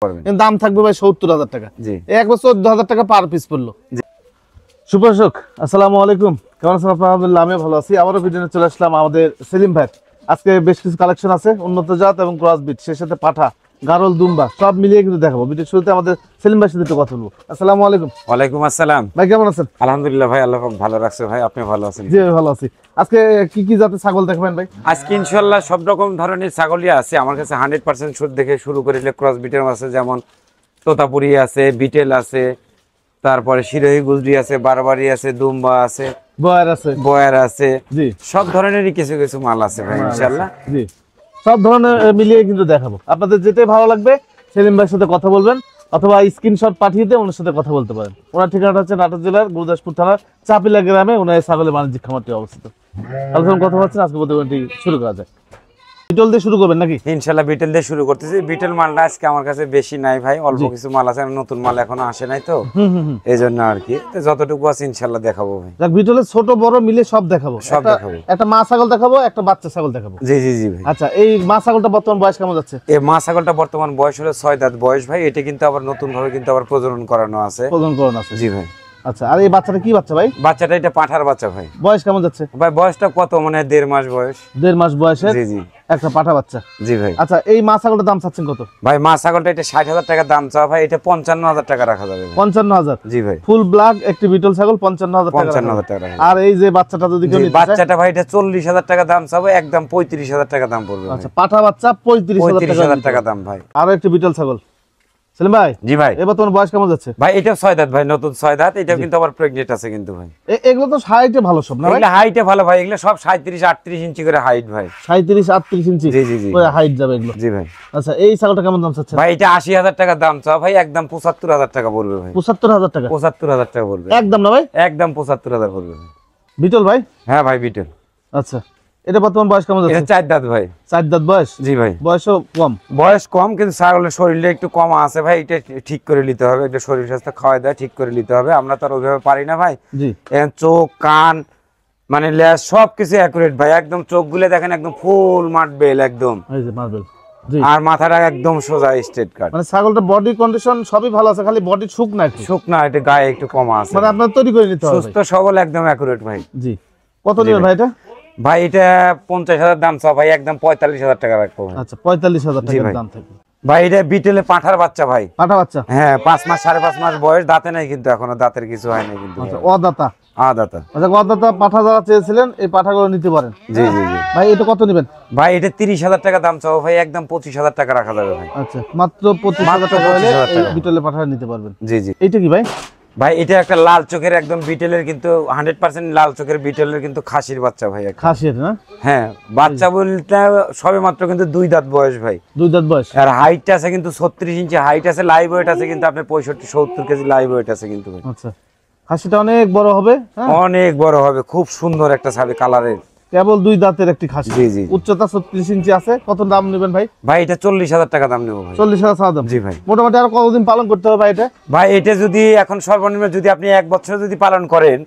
পারবেন। দাম থাকবে ভাই ৭০,০০০ টাকা। জি, একবার ১৪,০০০ টাকা পার পিস পড়লো। সুপ্রদর্শক আসসালামু আলাইকুম, কেমন আছেন আপনারা? আলহামদুলিল্লাহ আমি ভালো আছি। আবারও ভিডিও নিয়ে চলে আসলাম আমাদের সেলিম ভাই। আজকে বেশ কিছু কালেকশন আছে, উন্নত জাত এবং ক্রস বিট, সেই সাথে পাঠা, গারল, দুম্বা সব মিলিয়ে কিন্তু দেখাবো। ভিডিও শুরুতে আমাদের সেলিম ভাইয়ের সাথে একটু কথা বলবো। আসসালামু আলাইকুম। ওয়ালাইকুম আসসালাম ভাই, কেমন আছেন? আলহামদুলিল্লাহ ভাই, আল্লাহ পাক ভালো রাখছে ভাই, আপনি ভালো আছেন? জি ভালো আছি। আজকে কি কি জাতের ছাগল দেখাবেন ভাই? আজকে ইনশাআল্লাহ সব রকম ধরনের ছাগলই আছে আমার কাছে। 100% সুদ দেখে শুরু করিলে ক্রস বিটের আছে, যেমন তোতাপুরি আছে, বিটেল আছে, তারপরে শিরোহী গুজরি আছে, বারবারি আছে, দুম্বা আছে, বয়ার আছে, বয়ার আছে। জি সব ধরনেরই কিছু কিছু মাল আছে ভাই ইনশাআল্লাহ। জি সব ধরনের মিলিয়ে কিন্তু দেখাবো। আপনাদের যেটাই ভালো লাগবে সেলিম ভাইয়ের সাথে কথা বলবেন, অথবা স্ক্রিনশট পাঠিয়ে দিয়ে ওনার সাথে কথা বলতে পারেন। ওনার ঠিকানাটা হচ্ছে নাটোর জেলার গুরুদাসপুর থানার চাপিলা গ্রামে ওনার ছাগলের বাণিজ্যিক খামারটি অবস্থিত। আলোচনা কথা বলছেন, আজকে প্রতিবেদনটি শুরু করা যায়। বিটল দিয়ে শুরু করবেন নাকি? ইনশাআল্লাহ বিটেল দিয়ে শুরু করতেছি। বিটেল মালটা আজকে আমার কাছে বেশি নাই ভাই, অল্প কিছু মাল আছে, নতুন মাল এখনো আসে নাই তো, এই জন্য আর কি। তো যতটুকু আছে ইনশাআল্লাহ দেখাবো ভাই। দেখ, বিটলের ছোট বড় মিলে সব দেখাবো। সব দেখাবো। একটা মা ছাগল দেখাবো, একটা বাচ্চা ছাগল দেখাবো। জি জি জি ভাই। আচ্ছা, এই মা ছাগলটা বর্তমান বয়স কেমন যাচ্ছে? এই মা ছাগলটা বর্তমান বয়স হলো 6 দাঁত বয়স ভাই। এটা কিন্তু আবার নতুন ভাবে কিন্তু আবার প্রজনন করানো আছে। প্রজনন করানো আছে? জি ভাই। আচ্ছা, আর এই বাচ্চাটা কি বাচ্চা ভাই? বাচ্চাটা এটা পাঠার বাচ্চা ভাই। বয়স কেমন যাচ্ছে ভাই বয়সটা কত, মানে 1.5 মাস বয়স। 1.5 মাস বয়সের জি জি একটা পাঠা বাচ্চা। জি ভাই। আচ্ছা, এই মা ছাগলটার দাম চাচ্ছেন কত ভাই মা ছাগলটা এটা 60,000 টাকা দাম চাওয়া ভাই, এটা 55,000 টাকা রাখা যাবে ভাই। 55,000? জি ভাই। ফুল ব্ল্যাক একটি বিটল ছাগল 55,000 টাকা। 55,000 টাকা রাখা আর এই যে বাচ্চাটা যদি কেউ নিতে চায়? বাচ্চাটা ভাই এটা 40,000 টাকা দাম চাবো, একদম 35,000 টাকা দাম পড়বে। আচ্ছা, পাঠা বাচ্চা 35,000 টাকা দাম ভাই। আর একটি বিটল ছাগল। সেলিম ভাই, জি ভাই। এবার তোমার বয়স কেমন যাচ্ছে? ভাই এটা 6 দাঁত ভাই, নতুন 6 দাঁত। এটা কিন্তু আবার প্রেগনেন্ট আছে কিন্তু ভাই। এগুলো তো হাইটে ভালো সব না ভাই? এগুলা হাইটে ভালো ভাই, এগুলা সব 37-38 ইঞ্চি করে হাইট ভাই। 37-38 ইঞ্চি জি জি জি হাইট যাবে এগুলো? জি ভাই। আচ্ছা, এই ছাগলটা কেমন দাম চাচ্ছে? ভাই এটা 80,000 টাকা দাম চাও ভাই, একদম 75,000 টাকা পড়বে ভাই। 75,000 টাকা? 75,000 টাকা পড়বে একদম না ভাই? একদম 75,000 পড়বে ভাই। বিটল ভাই? হ্যাঁ ভাই বিটেল। আচ্ছা, এটা বর্তমান বয়স কেমন এটা যাচ্ছে? 4 দাঁত ভাই। 4 দাঁত বয়স? জি ভাই। বয়সও কম? বয়স কম, কিন্তু ছাগলের শরীরে একটু কম আছে ভাই। এটা ঠিক করে নিতে হবে, একটা শরীর স্বাস্থ্য খাওয়া দাওয়া ঠিক করে নিতে হবে। আমরা তো আর ওইভাবে পারি না ভাই। জি। চোখ, কান, মানে লেজ সবকিছু অ্যাকুরেট ভাই। একদম চোখগুলো দেখেন একদম ফুল মার্বেল একদম। এই যে মার্বেল। জি। আর মাথাটা একদম সোজা স্ট্রেট কাট। মানে ছাগলটা বডি কন্ডিশন সবই ভালো আছে, খালি বডি শুকনা একটু। শুকনা, এটা গায়ে একটু কম আছে। মানে আপনার তৈরি করে নিতে হবে। সুস্থ সবল একদম অ্যাকুরেট ভাই। জি। কত নেবেন ভাই এটা? ভাই এটা 50,000 দাম চাও ভাই, একদম 45,000 টাকা রাখবো ভাই। আচ্ছা, 45,000 টাকার দাম থাকবে। ভাই এটা বিটেলে পাঠার বাচ্চা ভাই। পাঠা বাচ্চা? হ্যাঁ, 5 মাস 5.5 মাস বয়স, দাঁতে নাই কিন্তু এখনো, দাঁতের কিছু হয় না কিন্তু। আচ্ছা, অদাতা? দাঁতা। আচ্ছা, অদাতা পাঠা যারা চেয়েছিলেন এই পাঠাগুলো নিতে পারেন। জি জি জি ভাই এটা কত নেবেন? ভাই এটা 30,000 টাকা দাম চাও ভাই, একদম 25,000 টাকা রাখা যাবে ভাই। আচ্ছা, মাত্র 25,000 টাকা হলে এই বিটলে পাঠা নিতে পারবেন। জি জি। এইটা কি ভাই? ভাই এটা একটা লাল চোখের একদম বিটেলের, কিন্তু 100% লাল চোখের বিটেলের, কিন্তু খাসির বাচ্চা ভাই একটা। খাসির না? হ্যাঁ, বাচ্চা বলতে সবে মাত্র কিন্তু 2 দাঁত বয়স ভাই। 2 দাঁত বয়স? আর হাইট আছে কিন্তু 36 ইঞ্চি হাইট আছে, লাইভ ওয়েট আছে কিন্তু আপনার 65-70 কেজি লাইভ ওয়েট আছে কিন্তু ভাই। আচ্ছা, খাসিটা অনেক বড় হবে? হ্যাঁ, অনেক বড় হবে, খুব সুন্দর একটা ছাবি কালারের। কেবল 2 দাঁতের একটি খাসি। জি জি। উচ্চতা 36 ইঞ্চি আছে। কত দাম নেবেন ভাই? ভাই এটা 40,000 টাকা দাম নেবো ভাই। 40,000 দাম? জি ভাই। মোটামুটি আর কতদিন পালন করতে হবে ভাই এটা? ভাই এটা যদি এখন সর্বনিম্ন যদি আপনি 1 বছর যদি পালন করেন,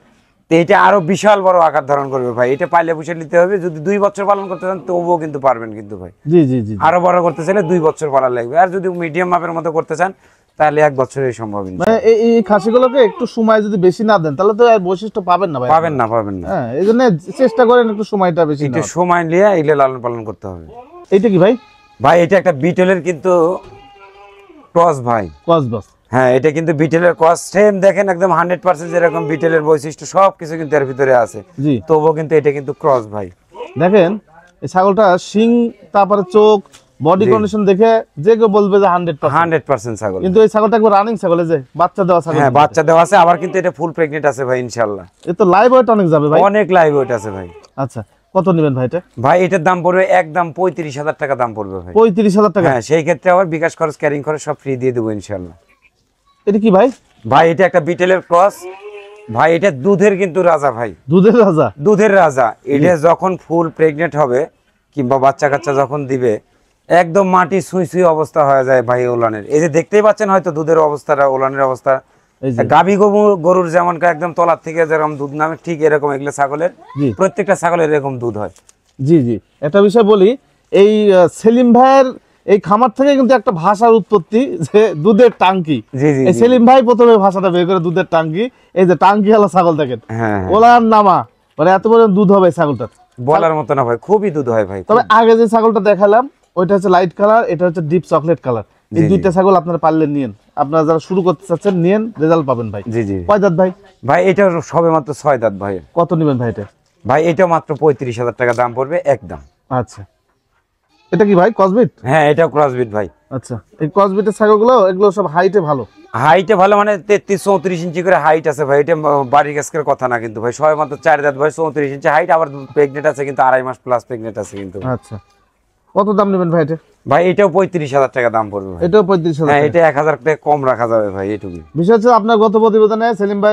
তো এটা আরো বিশাল বড় আকার ধারণ করবে ভাই। এটা পাইলে পুষে নিতে হবে। যদি 2 বছর পালন করতে চান তবুও কিন্তু পারবেন কিন্তু ভাই। জি জি জি। আরো বড় করতে চাইলে 2 বছর পালা লাগবে। আর যদি মিডিয়াম মাপের মতো করতে চান তাহলে 1 বছরেই সম্ভব। মানে এই খাসিগুলোকে একটু সময় যদি বেশি না দেন তাহলে তো আর বৈশিষ্ট্য পাবেন না ভাই। পাবেন না, পাবেন না। হ্যাঁ, এই জন্য চেষ্টা করেন একটু সময়টা বেশি একটু নেওয়ার। সময় নিয়ে এগুলো লালন পালন করতে হবে। এইটা কি ভাই? ভাই এটা একটা বিটেলের কিন্তু ক্রস ভাই। ক্রস বাস? হ্যাঁ, এটা কিন্তু বিটেলের ক্রস। সেম দেখেন একদম 100% যেরকম বিটেলের বৈশিষ্ট্য সবকিছু কিন্তু এর ভিতরে আছে। জি। তবুও কিন্তু এটা কিন্তু ক্রস ভাই। দেখেন এই ছাগলটা শিং, তারপরে চোখ, বডি কন্ডিশন দেখে যে কেউ বলবে যে 100% ছাগল। কিন্তু এই ছাগলটা একবার রানিং ছাগল, এই যে বাচ্চা দেওয়া ছাগল। হ্যাঁ, বাচ্চা দেওয়া আছে, আবার কিন্তু এটা ফুল প্রেগনেন্ট আছে ভাই ইনশাআল্লাহ। এ তো লাইভ ওয়েট অনেক যাবে ভাই। অনেক লাইভ ওয়েট আছে ভাই। আচ্ছা, কত নেবেন ভাই এটা? ভাই এটার দাম পড়বে একদম 35,000 টাকা দাম পড়বে ভাই। 35,000 টাকা? হ্যাঁ, সেই ক্ষেত্রে আবার বিকাশ খরচ, ক্যারিং খরচ সব ফ্রি দিয়ে দেবো ইনশাআল্লাহ। এটা কি ভাই? ভাই এটা একটা বিটেলের ক্রস ভাই। এটা দুধের কিন্তু রাজা ভাই। দুধের রাজা? দুধের রাজা। এটা যখন ফুল প্রেগনেন্ট হবে কিংবা বাচ্চা কাচ্চা যখন দিবে, একদম মাটি সুই সুই অবস্থা হয়ে যায় ভাই ওলানের। এই যে দেখতেই পাচ্ছেন হয়তো দুধের অবস্থাটা, ওলানের অবস্থা। গাভী গরুর যেমন একদম তলার থেকে যেরকম দুধ নামে, ঠিক এরকম এগুলো ছাগলের, প্রত্যেকটা ছাগলের এরকম দুধ হয়। জি জি। একটা বিষয় বলি, এই সেলিম ভাইয়ের এই খামার থেকে কিন্তু একটা ভাষার উৎপত্তি, যে দুধের টাঙ্কি। জি জি এই জি। সেলিম ভাই প্রথমে ভাষাটা বের করে দুধের টাঙ্কি। এই যে টাঙ্কি হলো ছাগল দেখেন, হ্যাঁ হ্যাঁ। ওলার নামা, মানে এত পরিমাণ দুধ হবে ছাগলটার। বলার মতো না ভাই, খুবই দুধ হয় ভাই। তবে আগে যে ছাগলটা দেখালাম ওইটা হচ্ছে লাইট কালার, এটা হচ্ছে ডিপ চকলেট কালার। এই জি, জি। দুইটা ছাগল আপনারা পারলে নিয়েন, আপনারা যারা শুরু করতে চাচ্ছেন নিয়েন, রেজাল্ট পাবেন ভাই। জি জি কয় দাঁত ভাই? ভাই, এটা সবে মাত্র 6 দাঁত ভাই। কত নেবেন ভাই এটা? ভাই এটা মাত্র 35,000 টাকা দাম পড়বে একদম। আচ্ছা, এটা কি ভাই ক্রসবিট? হ্যাঁ, এটাও ক্রসবিট ভাই। আচ্ছা, এই ক্রসবিটের ছাগলগুলো এগুলো সব হাইটে ভালো। হাইটে ভালো, মানে 33-34 ইঞ্চি করে হাইট আছে ভাই। এটা বাড়ির গাছের কথা না কিন্তু ভাই, সবে মাত্র 4 দাঁত ভাই, 34 ইঞ্চি হাইট, আবার প্রেগনেন্ট আছে কিন্তু 2.5 মাস প্লাস প্রেগনেন্ট আছে কিন্তু। আচ্ছা, কত দাম নেবেন ভাই এটা? ভাই এটাও 35,000 টাকা দাম পড়বে ভাই। এটাও 35,000 হ্যাঁ, টাকা। এটা 1,000 টাকা কম রাখা যাবে ভাই, এটুকুই। বিষয় হচ্ছে আপনার গত প্রতিবেদনে সেলিম ভাই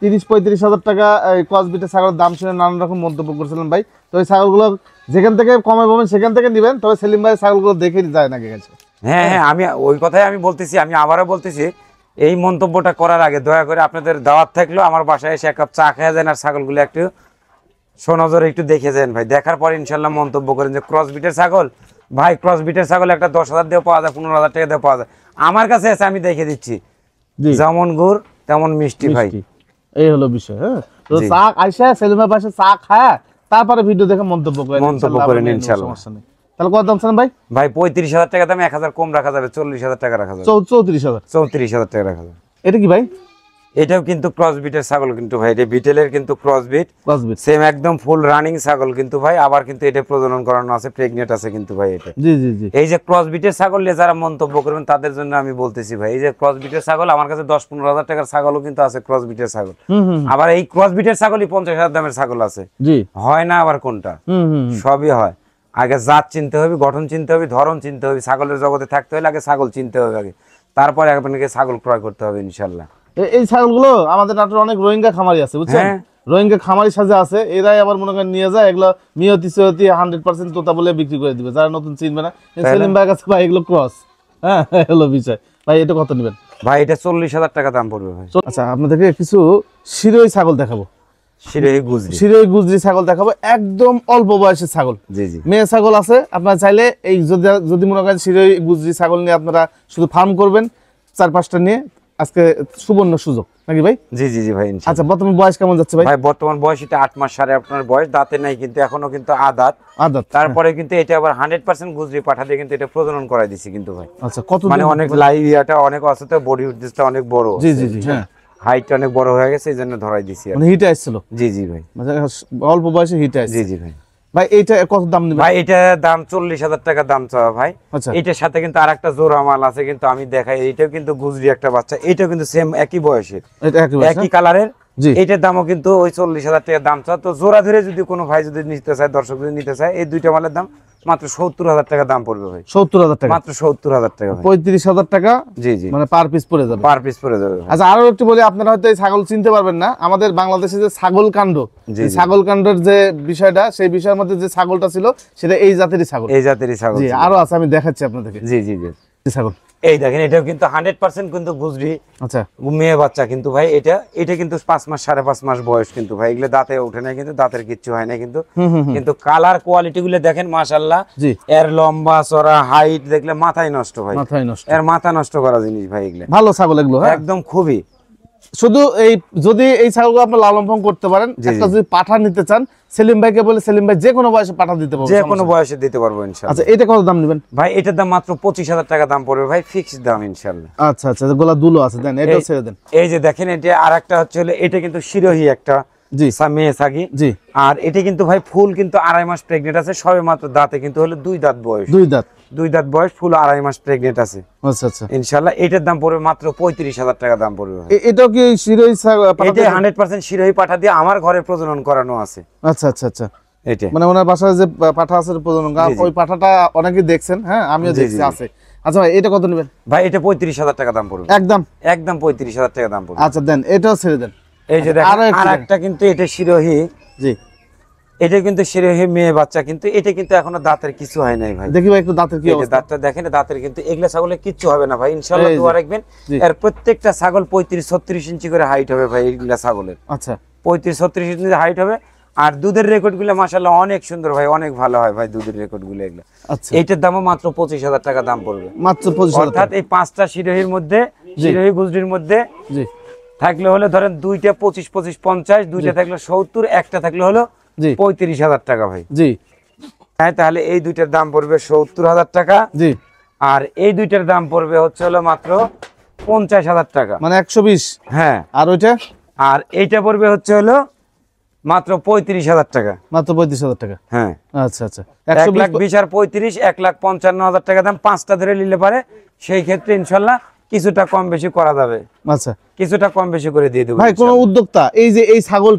30-35,000 টাকা এই ক্রসবিটের ছাগলের দাম শুনে নানান রকম মন্তব্য করেছিলেন ভাই। তো এই ছাগলগুলো যেখান থেকে কমে পাবেন সেখান থেকে নেবেন, তবে সেলিম ভাই ছাগলগুলো দেখে যায় নাকি গেছে। হ্যাঁ হ্যাঁ, আমি ওই কথাই আমি বলতেছি, আমি আবারও বলতেছি, এই মন্তব্যটা করার আগে দয়া করে আপনাদের দাওয়াত থাকলেও আমার বাসায় এসে এক কাপ চা খেয়ে যান, আর ছাগলগুলো একটু সোনজরে একটু দেখে যান ভাই। দেখার পর ইনশাল্লাহ মন্তব্য করেন যে ক্রসবিটের ছাগল। ভাই ক্রসবিটের ছাগল একটা 10,000 দিয়েও পাওয়া যায়, 15,000 টাকা দিয়েও পাওয়া যায়। আমার কাছে আছে, আমি দেখে দিচ্ছি, জি, যেমন গুড় তেমন মিষ্টি ভাই। মিষ্টি। এই হলো বিষয়। হ্যাঁ, তো জি। চা আইসা সেলিম ভাই পাশে চা খায় তারপরে ভিডিও দেখে মন্তব্য করেন, মন্তব্য ইনশাআল্লাহ করেন আপনার ইনশাআল্লাহ। সমস্যা নেই। তাহলে কত দাম চান ভাই? ভাই 35,000 টাকা দামে 1,000 কম রাখা যাবে, 40,000 টাকা রাখা যাবে, 34,000। 34,000 টাকা রাখা যাবে। এটা কি ভাই? এটাও কিন্তু ক্রসবিটের ছাগল কিন্তু ভাই, এটা বিটেলের কিন্তু ক্রসবিট, ক্রসবিট। সেম একদম ফুল রানিং ছাগল কিন্তু ভাই। আবার কিন্তু এটা প্রজনন করানো আছে, প্রেগনেন্ট আছে কিন্তু ভাই এটা। জি জি জি। এই যে ক্রসবিটের ছাগল নিয়ে যারা মন্তব্য করবেন তাদের জন্য আমি বলতেছি ভাই, এই যে ক্রসবিটের ছাগল আমার কাছে 10-15,000 টাকার ছাগলও কিন্তু আছে, ক্রসবিটের ছাগল। হুম হুম। আবার এই ক্রসবিটের ছাগলই 50,000 দামের ছাগল আছে। জি। হয় না আবার কোনটা? হুম হুম। সবই হয়। আগে জাত চিনতে হবে, গঠন চিনতে হবে, ধরন চিনতে হবে। ছাগলের জগতে থাকতে হলে আগে ছাগল চিনতে হবে আগে, তারপরে আপনাকে ছাগল ক্রয় করতে হবে ইনশাল্লাহ। এই ছাগলগুলো আমাদের নাটোরে অনেক রোহিঙ্গা খামারি আছে বুঝছেন, হ্যাঁ। রোহিঙ্গা খামারি সাজে আছে, এরাই আবার মনে করেন নিয়ে যায় এগুলো মিয়তি সিয়তি 100% তোতা বলে বিক্রি করে দিবে, যারা নতুন চিনবে না। সেলিম ভাইয়ের কাছে ভাই এগুলো ক্রস। হ্যাঁ, হলো বিষয়। ভাই এটা কত নেবেন? ভাই এটা 40,000 টাকা দাম পড়বে ভাই। আচ্ছা, আপনাদেরকে কিছু শিরোই ছাগল দেখাবো, শিরোহী গুজরি। শিরোই গুজরি ছাগল দেখাবো, একদম অল্প বয়সের ছাগল। জি জি। মেয়ে ছাগল আছে, আপনারা চাইলে এই যদি মনে করেন শিরোই গুজরি ছাগল নিয়ে আপনারা শুধু ফার্ম করবেন 4-5টা নিয়ে, আজকে সুবর্ণ সুযোগ নাকি ভাই? জি জি জি ভাই ইনশাল্লাহ। আচ্ছা, বর্তমান বয়স কেমন যাচ্ছে ভাই? ভাই বর্তমান বয়স এটা 8 মাস, সাড়ে আপনার বয়স, দাঁতে নাই কিন্তু এখনো কিন্তু আদাত। আদাত। তারপরে কিন্তু এটা আবার 100% গুজরি পাঠা দিয়ে কিন্তু এটা প্রজনন করাই দিছি কিন্তু ভাই। আচ্ছা, কত মানে অনেক লাইভ ইয়াটা অনেক আছে, তো বডি উদ্দেশ্যটা অনেক বড়। জি জি জি। হ্যাঁ, হাইট অনেক বড় হয়ে গেছে, এই জন্য ধরাই দিছি আর কি। মানে হিটে আসছিল, জি জি ভাই। মানে অল্প বয়সে হিটে আসছে। জি জি ভাই। ভাই এইটা কত দাম নেবেন? ভাই এটা দাম 40,000 টাকা দাম চাওয়া ভাই। আচ্ছা। এটার সাথে কিন্তু আরেকটা জোড়া মাল আছে কিন্তু আমি দেখাই, এটাও কিন্তু গুজরি একটা বাচ্চা, এটাও কিন্তু সেম একই বয়সের, এটা একই বয়স, একই কালারের। জি। এটার দামও কিন্তু ওই 40,000 টাকা দাম চাওয়া। তো জোড়া ধরে যদি কোনো ভাই যদি নিতে চায়, দর্শক যদি নিতে চায়, এই দুইটা মালের দাম মাত্র 70,000 টাকা দাম পড়বে ভাই। 70,000 টাকা, মাত্র 70,000 টাকা ভাই। 35,000 টাকা জি জি, মানে পার পিস পড়ে যাবে। পার পিস পড়ে যাবে ভাই। আচ্ছা, আরো একটু বলি, আপনারা হয়তো এই ছাগল চিনতে পারবেন না, আমাদের বাংলাদেশে যে ছাগল কাণ্ড, জি, এই জি। ছাগল কাণ্ডের যে বিষয়টা, সেই বিষয়ের মধ্যে যে ছাগলটা ছিল সেটা এই জাতেরই ছাগল। এই জাতেরই ছাগল জি, ছিল। আরো আছে, আমি দেখাচ্ছি আপনাদেরকে। জি জি জি। এই ছাগল, এই দেখেন, এটাও কিন্তু 100% কিন্তু গুজরি আচ্ছা, মেয়ে বাচ্চা কিন্তু ভাই। এটা কিন্তু 5 মাস, 5.5 মাস বয়স কিন্তু ভাই। এগুলো দাঁতে ওঠে না কিন্তু, দাঁতের কিচ্ছু হয় না কিন্তু। কিন্তু কালার কোয়ালিটি গুলো দেখেন মাশাআল্লাহ। জি। এর লম্বা চড়া হাইট দেখলে মাথায় নষ্ট ভাই, মাথায় নষ্ট। এর মাথা নষ্ট করা জিনিস ভাই এগুলো, ভালো ছাগল এগুলো। হ্যাঁ, একদম খুবই। শুধু এই যদি এই ছাগলগুলো আপনি লালন পালন করতে পারেন, জি, একটা জি। যদি পাঠা নিতে চান, সেলিম ভাইকে বলে সেলিম ভাই যে কোনো বয়সে পাঠা দিতে পারবে, যে সমস্যা কোনো নেই। বয়সে দিতে পারবো ইনশাআল্লাহ। আচ্ছা, এটা কত দাম নেবেন ভাই এটার দাম মাত্র 25,000 টাকা দাম পড়বে ভাই, ফিক্সড দাম ইনশাআল্লাহ। আচ্ছা আচ্ছা, গোলা দুলো আছে, দেন এটাও ছেড়ে দেন। এই যে দেখেন, এটা আরেকটা হচ্ছে হলো, এটা কিন্তু শিরোহী একটা জি মেয়ে ছাগি। জি। আর এটা কিন্তু ভাই ফুল কিন্তু 2.5 মাস প্রেগনেন্ট আছে, সবে মাত্র দাঁতে কিন্তু হলো 2 দাঁত বয়স, 2 দাঁত। 2 দাঁত বয়স, ফুল 2.5 মাস প্রেগনেন্ট আছে আচ্ছা আচ্ছা, ইনশাআল্লাহ। এটার দাম পড়বে মাত্র 35,000 টাকা দাম পড়বে ভাই। এটাও কি এই শিরোই পাঠা? এটা 100% শিরোহী পাঠা দিয়ে আমার ঘরে প্রজনন করানো আছে আচ্ছা আচ্ছা আচ্ছা, এটা। মানে ওনার বাসায় যে পাঠা আছে প্রজনন, জি, জি। ওই পাঠাটা অনেকেই দেখছেন। হ্যাঁ, আমিও জি, দেখছি জি, জি। আছে। আচ্ছা ভাই, এটা কত নেবেন? ভাই এটা 35,000 টাকা দাম পড়বে, একদম। একদম 35,000 টাকা দাম পড়বে। আচ্ছা, দেন এটাও ছেড়ে দেন। এই যে আরো দেখেন, একটু আরেকটা কিন্তু এটা শিরোহী, জি, এটা কিন্তু শিরোহী মেয়ে বাচ্চা কিন্তু, এটা কিন্তু এখনো দাঁতের কিছু হয় নাই ভাই। দেখি ভাই একটু দাঁতের কি এই যে অবস্থা। দাঁতটা দেখেন, দাঁতের কিন্তু এগুলা ছাগলের কিচ্ছু হবে না ভাই ইনশাআল্লাহ, এই যে। দোয়া রাখবেন। জি। এর প্রত্যেকটা ছাগল 35-36 ইঞ্চি করে হাইট হবে ভাই এগুলা ছাগলের, আচ্ছা 35-36 ইঞ্চি হাইট হবে। আর দুধের রেকর্ড গুলো মাশাআল্লাহ অনেক সুন্দর ভাই, অনেক ভালো হয় ভাই দুধের রেকর্ড গুলো এগুলো। আচ্ছা, এইটার দামও মাত্র 25,000 টাকা দাম পড়বে, মাত্র 25,000 অর্থাৎ এই 5টা শিরোহির মধ্যে, শিরোহি গুজরির মধ্যে জি থাকলে হলো ধরেন দুইটা 25 25 50, দুইটা থাকলে 70, একটা থাকলে হলো জি 35,000 টাকা ভাই। জি হ্যাঁ, তাহলে এই দুইটার দাম পড়বে 70,000 টাকা, জি, আর এই দুইটার দাম পড়বে হচ্ছে হলো মাত্র 50,000 টাকা। মানে 120। হ্যাঁ, আর ওইটা আর এইটা পড়বে হচ্ছে হলো মাত্র 35,000 টাকা। মাত্র 35,000 টাকা। হ্যাঁ, আচ্ছা আচ্ছা, 1,20,000 আর 35, 1,55,000 টাকা দাম, 5টা ধরে নিলে পারে সেই ক্ষেত্রে ইনশাল্লাহ কিছুটা কম বেশি করা যাবে, আচ্ছা কিছুটা কম বেশি করে দিয়ে দেবো ভাই। কোন ইনশাল্লাহ। উদ্যোক্তা এই যে এই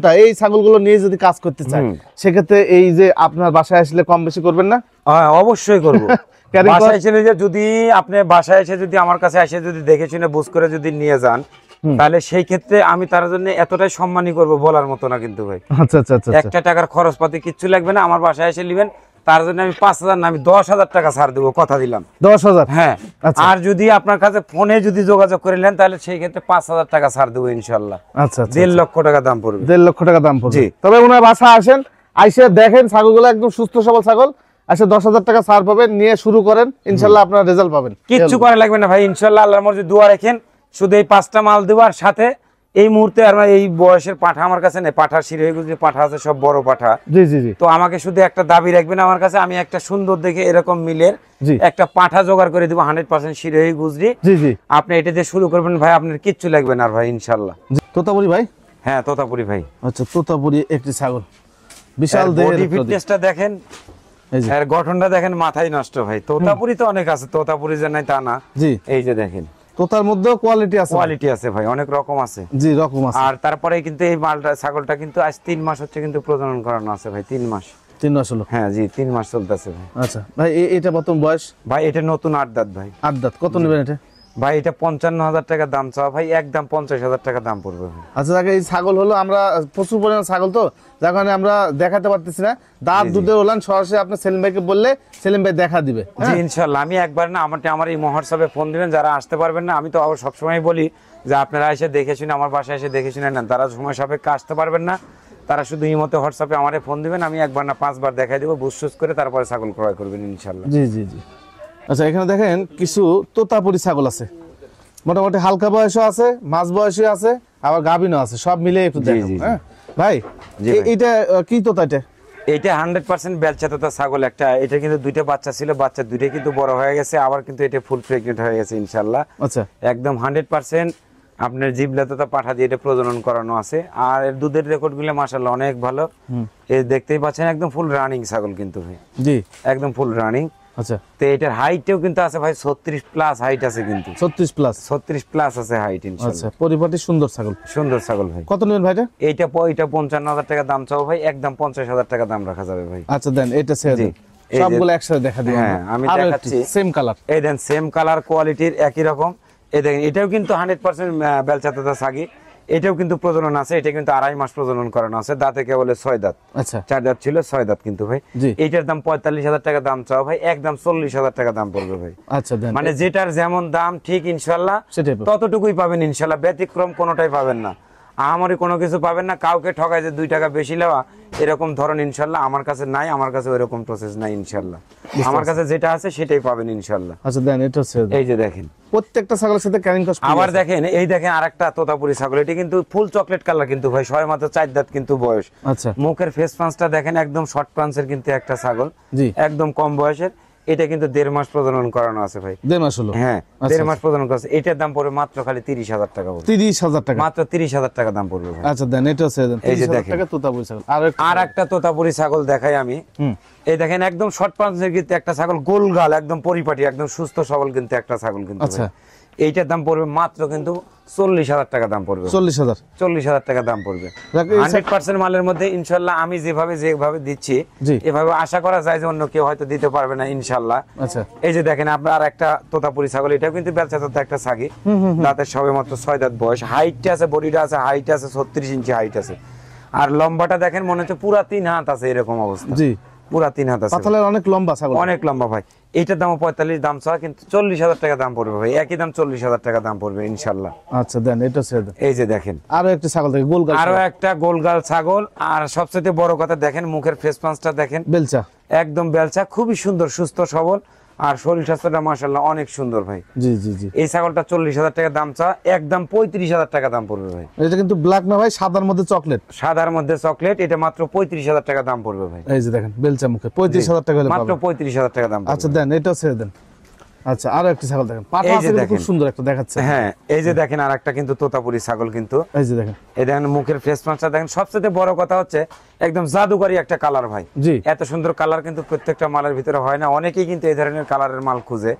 ছাগলগুলো নিয়ে যদি কাজ করতে চায়, সেক্ষেত্রে এই যে আপনার বাসায় আসলে কম বেশি করবেন না? হ্যাঁ, অবশ্যই করবো। Carrying cost- বাসায় এসে যদি আপনি বাসায় এসে যদি আমার কাছে এসে যদি দেখে শুনে বুঝ করে যদি নিয়ে যান, তাহলে সেই ক্ষেত্রে আমি তার জন্য এতটাই সম্মানই করব বলার মতো না কিন্তু ভাই। আচ্ছা আচ্ছা আচ্ছা, একটা টাকার খরচপাতি কিচ্ছু লাগবে না, আমার বাসায় এসে নেবেন, তার জন্য আমি 5,000 না, আমি 10,000 টাকা ছাড় দেবো, কথা দিলাম। 10,000। হ্যাঁ, আচ্ছা। আর যদি আপনার কাছে ফোনে যদি যোগাযোগ করে নেন, তাহলে সেই ক্ষেত্রে 5,000 টাকা ছাড় দেবো ইনশাল্লাহ। আচ্ছা আচ্ছা, 1.5 লক্ষ টাকা দাম পড়বে। 1.5 লক্ষ টাকা দাম পড়বে। জি। তবে ওনার বাসা আসেন, আইসে দেখেন ছাগলগুলো একদম সুস্থ সবল ছাগল, আসে 10,000 টাকা ছাড় পাবেন, নিয়ে শুরু করেন, ইনশাল্লাহ আপনার রেজাল্ট পাবেন। কিচ্ছু করা লাগবে না ভাই, ইনশাল্লাহ আল্লাহর মর্জি দোয়া রাখেন, শুধু এই 5টা মাল দেবো। আর সাথে এই মুহূর্তে আমার এই বয়সের পাঠা আমার কাছে নেই, পাঠা শিরোহি গুজরি পাঠা আছে, সব বড় পাঠা। জি জি জি তো আমাকে শুধু একটা দাবি রাখবেন আমার কাছে, আমি একটা সুন্দর দেখে এরকম মিলের জি একটা পাঠা জোগাড় করে দিব 100% শিরোহি গুজরি। জি জি আপনি এটা দিয়ে শুরু করবেন ভাই, আপনার কিচ্ছু লাগবে না আর ভাই ইনশাল্লাহ। জি। তোতাপুরি ভাই? হ্যাঁ, তোতাপুরি ভাই। আচ্ছা, তোতাপুরি একটি ছাগল, বিশাল দেহের বডি একটা দিক। ফিটনেসটা দেখেন, এই যে এর গঠনটা দেখেন, মাথায় নষ্ট ভাই। তোতাপুরি তো অনেক আছে, তোতাপুরি যে নাই তা না। জি, এই যে দেখেন, তোতার মধ্যেও কোয়ালিটি আছে, কোয়ালিটি আছে ভাই, অনেক রকম আছে। জি রকম আছে। আর তারপরে কিন্তু এই মালটা ছাগলটা কিন্তু আজ 3 মাস হচ্ছে কিন্তু প্রজনন করানো আছে ভাই, 3 মাস। 3 মাস হলো? হ্যাঁ জি, 3 মাস চলতেছে ভাই। আচ্ছা ভাই, এটা প্রথম বয়স? ভাই এটা নতুন 8 দাঁত ভাই। 8 দাঁত। কত নেবেন এটা? ভাই এটা 55,000 টাকা দাম চাওয়া ভাই, একদম 50,000 টাকা দাম পড়বে ভাই। আচ্ছা দেখেন, এই ছাগল হলো, আমরা প্রচুর পরিমাণ ছাগল তো, যার কারণে আমরা দেখাতে পারতেছি না। দাঁত দুধের ওলান সরাসরি আপনি সেলিম ভাইকে বললে সেলিম ভাই দেখা দিবে। জি ইনশাআল্লাহ, আমি একবার না আমার এই মহোৎসবে ফোন দিবেন, যারা আসতে পারবেন না, আমি তো সবসময় বলি যে আপনারা এসে দেখে শুনে আমার বাসায় এসে দেখে শুনে নেন। তারা সময় সাপেক্ষে আসতে পারবেন না, তারা শুধু এই মতো হোয়াটসঅ্যাপে আমারে ফোন দিবেন, আমি একবার না 5 বার দেখাই দেবো, বুঝসুস করে তারপরে ছাগল ক্রয় করবেন ইনশাআল্লাহ। জি জি জি। আচ্ছা, এখানে দেখেন কিছু তোতাপুরি ছাগল আছে, মোটামুটি হালকা বয়সও আছে, মাঝ বয়সও আছে, আবার গাভিনও আছে, সব মিলে একটু দেখাবো। জি। হ্যাঁ ভাই, জি ভাই। এইটা কি তোতা? এটা এটা 100% বেলচা তোতা ছাগল একটা। এটা কিন্তু 2টা বাচ্চা ছিল, বাচ্চা 2টাই কিন্তু বড় হয়ে গেছে, আবার কিন্তু এটা ফুল প্রেগনেন্ট হয়ে গেছে ইনশাআল্লাহ। আচ্ছা, একদম 100% আপনার জিবলা তোতা পাঠা দিয়ে এটা প্রজনন করানো আছে। আর এর দুধের রেকর্ড গুলো মাশাআল্লাহ অনেক ভালো। এই দেখতেই পাচ্ছেন একদম ফুল রানিং ছাগল কিন্তু ভাই, জি একদম ফুল রানিং। আচ্ছা, তো এটার হাইটও কিন্তু আছে ভাই 36 প্লাস হাইট আছে, কিন্তু 36 প্লাস। 36 প্লাস আছে হাইট আচ্ছা, ইনশাআল্লাহ। পরিপাটি সুন্দর ছাগল, সুন্দর ছাগল ভাই। কত নেবেন ভাইটা? এইটা 55,000 টাকা দাম চাও ভাই, একদম 50,000 টাকা দাম রাখা যাবে ভাই। আচ্ছা দেন, এটা ছেড়ে জি, দেন, এই যে- সবগুলো একসাথে দেখা দিই। হ্যাঁ, আমি দেখাচ্ছি। Same colour. এই দেন সেম কালার, কোয়ালিটির একই রকম। এই দেখেন, এটাও কিন্তু 100% বেলচা তোতা ছাগি, এটাও কিন্তু প্রজনন আছে, এটা কিন্তু 2.5 মাস প্রজনন করানো আছে, দাঁতে কেবল 6 দাঁত। আচ্ছা, 4 দাঁত ছিল, 6 দাঁত কিন্তু ভাই। জি। এইটার দাম 45,000 টাকা দাম চাও ভাই, একদম 40,000 টাকা দাম পড়বে ভাই। আচ্ছা দেন, মানে যেটার যেমন দাম ঠিক ইনশাল্লাহ সেটাই পাবো। ততটুকুই পাবেন ইনশাল্লাহ, ব্যতিক্রম কোনোটাই পাবেন না, আমারই কোনো কিছু পাবেন না। কাউকে ঠকায় যে 2 টাকা বেশি নেওয়া এরকম ধরন ইনশাল্লাহ আমার কাছে নাই, আমার কাছে ওইরকম প্রসেস নাই ইনশাল্লাহ। আমার কাছে যেটা আছে সেটাই পাবেন ইনশাল্লাহ। আচ্ছা দেন, এটা ছেড়ে দেন। এই যে দেখেন, প্রত্যেকটা ছাগলের সাথে ক্যারিং কস্ট। আবার দেখেন, এই দেখেন আরেকটা তোতাপুরি ছাগল, এটা কিন্তু ফুল চকলেট কালার কিন্তু ভাই, সবে মাত্র 4 দাঁত কিন্তু বয়স। আচ্ছা, মুখের ফেস পাঁচটা দেখেন, একদম শর্ট পাঞ্চের কিন্তু একটা ছাগল, জি, একদম কম বয়সের। এটা কিন্তু 1.5 মাস প্রজনন করানো আছে ভাই। 1.5 মাস হলো? হ্যাঁ, আচ্ছা, 1.5 মাস প্রজনন করেছে। এটার দাম পড়বে মাত্র খালি 30,000 টাকা পড়বে, 30,000 টাকা। মাত্র 30,000 টাকা দাম পড়বে ভাই। আচ্ছা দেন, এটা ছেড়ে দেন। এই যে 30,000 দেখেন। টাকা তোতাপুরি ছাগল। আর একটা তোতাপুরি ছাগল দেখাই আমি। এই দেখেন, একদম শর্ট পাঞ্চের কিন্তু একটা ছাগল, গোলগাল, একদম পরিপাটি, একদম সুস্থ সবল কিন্তু একটা ছাগল কিন্তু আচ্ছা, ভাই। এইটার দাম পড়বে মাত্র কিন্তু 40,000 টাকা দাম পড়বে, 40,000। 40,000 টাকা দাম পড়বে। দেখ, এই 100% মালের মধ্যে ইনশাল্লাহ আমি যেভাবে দিচ্ছি, জি। এভাবে আশা করা যায় যে অন্য কেউ হয়তো দিতে পারবে না ইনশাল্লাহ। আচ্ছা, এই যে দেখেন আপনার একটা তোতাপুরি ছাগল, এটাও কিন্তু বেলচা তোতা একটা ছাগি, দাঁতের সবে মাত্র 6 দাঁত বয়স, হাইটটা আছে, বডিটা আছে, হাইট আছে 36 ইঞ্চি হাইট আছে। আর লম্বাটা দেখেন, মনে হচ্ছে পুরা 3 হাত আছে, এরকম অবস্থা, জি, পুরা 3 হাত আছে পাথালের অনেক লম্বা ছাগল, অনেক লম্বা ভাই। এটার দাম 45 দাম চাওয়া, কিন্তু 40,000 টাকা দাম পড়বে ভাই, একই দাম 40,000 টাকা দাম পড়বে ইনশাআল্লাহ। আচ্ছা দেন, এটা ছেড়ে দেন। এই যে দেখেন আরো একটা ছাগল দেখে গোলগাল, আরো একটা গোলগাল ছাগল। আর সবচেয়ে বড় কথা দেখেন মুখের ফেস পাঁচটা দেখেন, বেলচা, একদম বেলচা, খুবই সুন্দর, সুস্থ সবল, আর শরীর স্বাস্থ্যটা মাশাআল্লাহ অনেক সুন্দর ভাই। জি জি জি। এই ছাগলটা 40,000 টাকা দাম চা, একদম 35,000 টাকা দাম পড়বে ভাই। এটা কিন্তু ব্ল্যাক না ভাই, সাদার মধ্যে চকলেট, সাদার মধ্যে চকলেট, এটা মাত্র 35,000 টাকা দাম পড়বে ভাই। এই যে দেখেন বেলচা মুখে, 35,000 টাকা হলে মাত্র পাবেন। 35,000 টাকা দাম পড়বে। আচ্ছা দেন, এটাও ছেড়ে দেন। আচ্ছা আরো একটা ছাগল দেখেন, পাঠা এই যে আছে কিন্তু খুব দেখেন। সুন্দর একটা দেখাচ্ছে। হ্যাঁ এই যে দেখেন আরেকটা কিন্তু তোতাপুরি ছাগল, কিন্তু এই যে দেখেন, এই দেখেন মুখের ফেস পাঁচটা দেখেন। সবচেয়ে বড় কথা হচ্ছে একদম জাদুকরি একটা কালার ভাই। জি। এত সুন্দর কালার কিন্তু প্রত্যেকটা মালের ভিতরে হয় না, অনেকেই কিন্তু এই ধরনের কালারের মাল খুঁজে।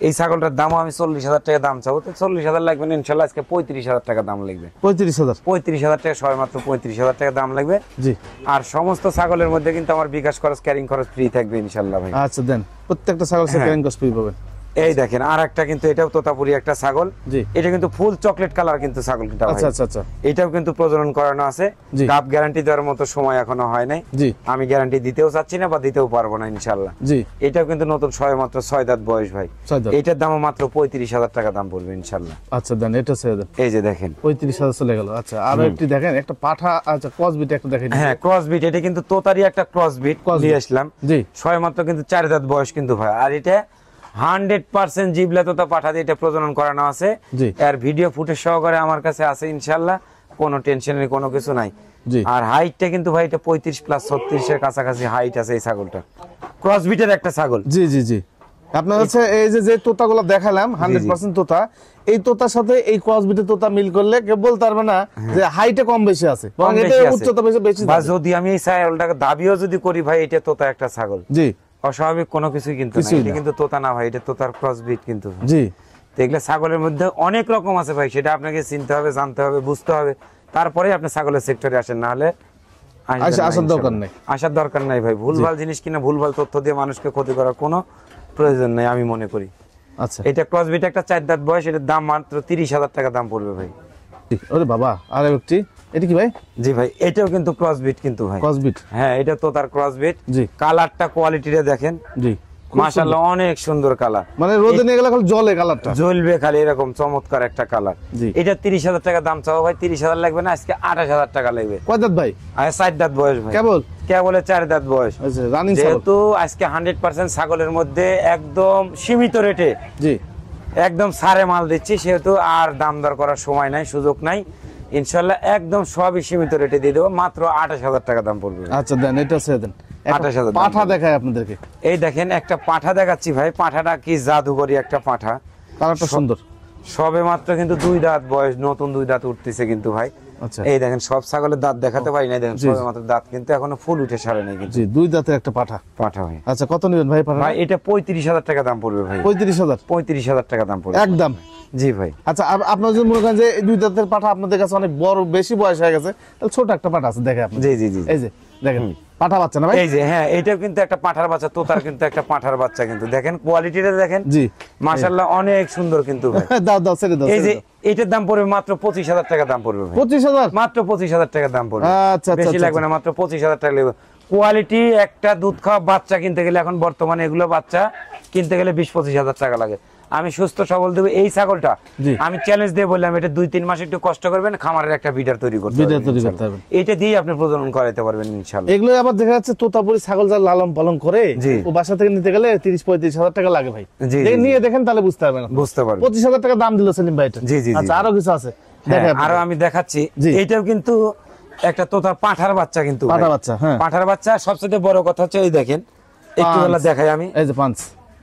এই ছাগলটার দামও আমি 40,000 টাকা দাম চাবো, তো 40,000 লাগবে না ইনশাল্লাহ, আজকে 35,000 টাকা দাম লাগবে। 35,000, 35,000 টাকা, সবাই মাত্র 35,000 টাকা দাম লাগবে। জি। আর সমস্ত ছাগলের মধ্যে কিন্তু আমার বিকাশ খরচ, ক্যারিং খরচ ফ্রি থাকবে ইনশাল্লাহ ভাই। আচ্ছা দেন, প্রত্যেকটা ছাগল সে হ্যাঁ। ক্যারিং কস্ট পেয়ে পাবেন। এই দেখেন আর একটা কিন্তু, এটাও তোতাপুরি একটা ছাগল। জি। এটা কিন্তু ফুল চকলেট কালার কিন্তু ছাগল কিন্তু ভাই। আচ্ছা আচ্ছা আচ্ছা, এটাও কিন্তু প্রজনন করানো আছে, জি। গাব গ্যারান্টি দেওয়ার মতো সময় এখনো হয় নাই। জি আমি গ্যারান্টি দিতেও চাচ্ছি না বা দিতেও পারবো না ইনশাল্লাহ। জি। এটাও কিন্তু নতুন, সবে মাত্র 6 দাঁত বয়স ভাই। 6 দাঁত। এটার দামও মাত্র 35,000 টাকা দাম পড়বে ইনশাল্লাহ। আচ্ছা দেন, এটা ছেড়ে দেন। এই যে দেখেন 35,000 চলে গেল। আচ্ছা আরো একটি দেখেন, একটা পাঠা, আচ্ছা ক্রসবিট একটা দেখেন। হ্যাঁ ক্রসবিট, এটা কিন্তু তোতারি একটা ক্রসবিট নিয়ে আসলাম। জি। সবে মাত্র কিন্তু 4 দাঁত বয়স কিন্তু ভাই। আর এটা 100% জিবলা তোতা পাঠা দিয়ে এটা প্রজনন করানো আছে। জি। এর ভিডিও ফুটেজ সহকারে আমার কাছে আছে ইনশাল্লাহ, কোনো টেনশনের কোনো কিছু নাই। জি। আর হাইটটা কিন্তু ভাই এটা 35 প্লাস 36 এর কাছাকাছি হাইট আছে এই ছাগলটা, ক্রসবিটের একটা ছাগল। জি জি জি। আপনার হচ্ছে এই যে তোতাগুলো দেখালাম 100% তোতা, এই তোতার সাথে এই ক্রসবিটের তোতা মিল করলে কেউ বলতে পারবে না যে হাইটে কম বেশি আছে, বরং কম এটা বেশি আছে। উচ্চতা বেশি বেশি বা থাকে। যদি আমি এই ছাগলটাকে দাবিও যদি করি ভাই এটা তোতা একটা ছাগল, জি অস্বাভাবিক কোনো কিছুই কিন্তু না। কিছুই এটা না। কিন্তু তোতা না ভাই, এটা তোতার ক্রসবিট কিন্তু। জি। তো এগুলো ছাগলের মধ্যে অনেক রকম আছে ভাই, সেটা আপনাকে চিনতে হবে, জানতে হবে, বুঝতে হবে, তারপরে আপনি ছাগলের সেক্টরে আসেন, না হলে আসার দরকার নেই। আসার দরকার নাই ভাই। ভুলভাল জিনিস কিনা, ভুলভাল তথ্য দিয়ে মানুষকে ক্ষতি করার কোনো প্রয়োজন নেই আমি মনে করি। আচ্ছা এটা ক্রসবিট একটা 4 দাঁত বয়স, এটার দাম মাত্র 30,000 টাকা দাম পড়বে ভাই। ওরে বাবা, আর একটি, এটা কি ভাই? জি ভাই, এটাও কিন্তু ক্রসবিট কিন্তু ভাই। ক্রসবিট, হ্যাঁ এটা তো তার ক্রসবিট। জি। কালারটা, কোয়ালিটিটা দেখেন, জি মাশাআল্লাহ অনেক সুন্দর কালার, মানে রোদে নিয়ে গেলে খালি জলে কালারটা জ্বলবে খালি, এরকম চমৎকার একটা কালার। জি। এটা 30,000 টাকা দাম চাও ভাই, 30,000 লাগবে না, আজকে 28,000 টাকা লাগবে। কয় দাঁত ভাই? আর 4 দাঁত বয়স ভাই, কেবল কেবল 4 দাঁত বয়স। আচ্ছা, রানিং ছাগল। যেহেতু আজকে 100% ছাগলের মধ্যে একদম সীমিত রেটে জি। একদম সারে মাল দিচ্ছি, সেহেতু আর দাম দর করার সময় নাই, সুযোগ নাই ইনশাল্লাহ। একদম সবই সীমিত রেটে দিয়ে দেবো, মাত্র 28,000 টাকা দাম পড়বে। আচ্ছা দেন, এটা ছেড়ে দেন। একটা 28,000 দাম পাঠা পড়বে। দেখায় আপনাদেরকে, এই দেখেন একটা পাঠা দেখাচ্ছি ভাই, পাঠাটা কি জাদুকরি একটা পাঠা, কালারটা সুন্দর। সবে মাত্র কিন্তু 2 দাঁত বয়স, নতুন 2 দাঁত উঠতেছে কিন্তু ভাই। আচ্ছা এই দেখেন সব ছাগলের দাঁত দেখাতে পারি না, দেখেন জি, সবে জি। মাত্র দাঁত কিন্তু এখনো ফুল উঠে সারে নাই কিন্তু জি, 2 দাঁতের একটা পাঠা। পাঠা ভাই। আচ্ছা কত নেবেন ভাই পাঠা? ভাই এটা 35,000 টাকা দাম পড়বে ভাই, 35,000 35,000 টাকা দাম পড়বে একদম। জি ভাই। আচ্ছা আপনার যদি মনে করেন যে এই 2 দাঁতের পাঠা আপনাদের কাছে অনেক বড়, বেশি বয়স হয়ে গেছে, তাহলে ছোট একটা পাঠা আছে, দেখে আপনি। জি জি জি। এই যে দেখেন পাঠা বাচ্চা না ভাই? এই যে হ্যাঁ, এটাও কিন্তু একটা পাঠার বাচ্চা, তোতার কিন্তু একটা পাঠার বাচ্চা কিন্তু, দেখেন কোয়ালিটিটা দেখেন, জি। মাশাআল্লাহ অনেক সুন্দর কিন্তু ভাই। দাও দাও, ছেড়ে দাও। এই যে ছেড়ে দাও। এটার দাম পড়বে মাত্র 25,000 টাকা দাম পড়বে ভাই, 25,000 মাত্র 25,000 টাকা দাম পড়বে। আচ্ছা, আচ্ছা, বেশি আচ্ছা, লাগবে না, মাত্র 25,000 টাকা লাগবে। কোয়ালিটি একটা দুধ খাওয়া বাচ্চা কিনতে গেলে এখন বর্তমানে এগুলো বাচ্চা কিনতে গেলে 20-25,000 টাকা লাগে। আমি সুস্থ সবল দেবো এই ছাগলটা, জি। আমি চ্যালেঞ্জ দিয়ে বললাম এটা 2-3 মাস একটু কষ্ট করবেন, খামারের একটা বিডার তৈরি করতে বিডার পারবেন তৈরি করতে ইনশাআল্লাহ। পারবেন। এটা দিয়ে আপনি প্রজনন করাতে পারবেন ইনশাআল্লাহ। এগুলো আবার দেখা যাচ্ছে তোতাপুরি ছাগল যারা লালন পালন করে, জি। ও বাসা থেকে নিতে গেলে 30-35,000 টাকা লাগে ভাই। জি, দেখে জি, নিয়ে দেখেন তাহলে বুঝতে পারবেন। বুঝতে পারবেন। 25,000 টাকা দাম দিল সেলিম ভাই এটা। জি, জি, জি। আচ্ছা আরো কিছু আছে, হ্যাঁ, দেখেন আরো আমি দেখাচ্ছি। জি। এটাও কিন্তু একটা তোতার পাঠার বাচ্চা কিন্তু ভাই। পাঠা বাচ্চা, হ্যাঁ। পাঠার বাচ্চা। সবচেয়ে বড় কথা হচ্ছে এই দেখেন, একটু বেলা দেখাই আমি, এই যে পাঁচ।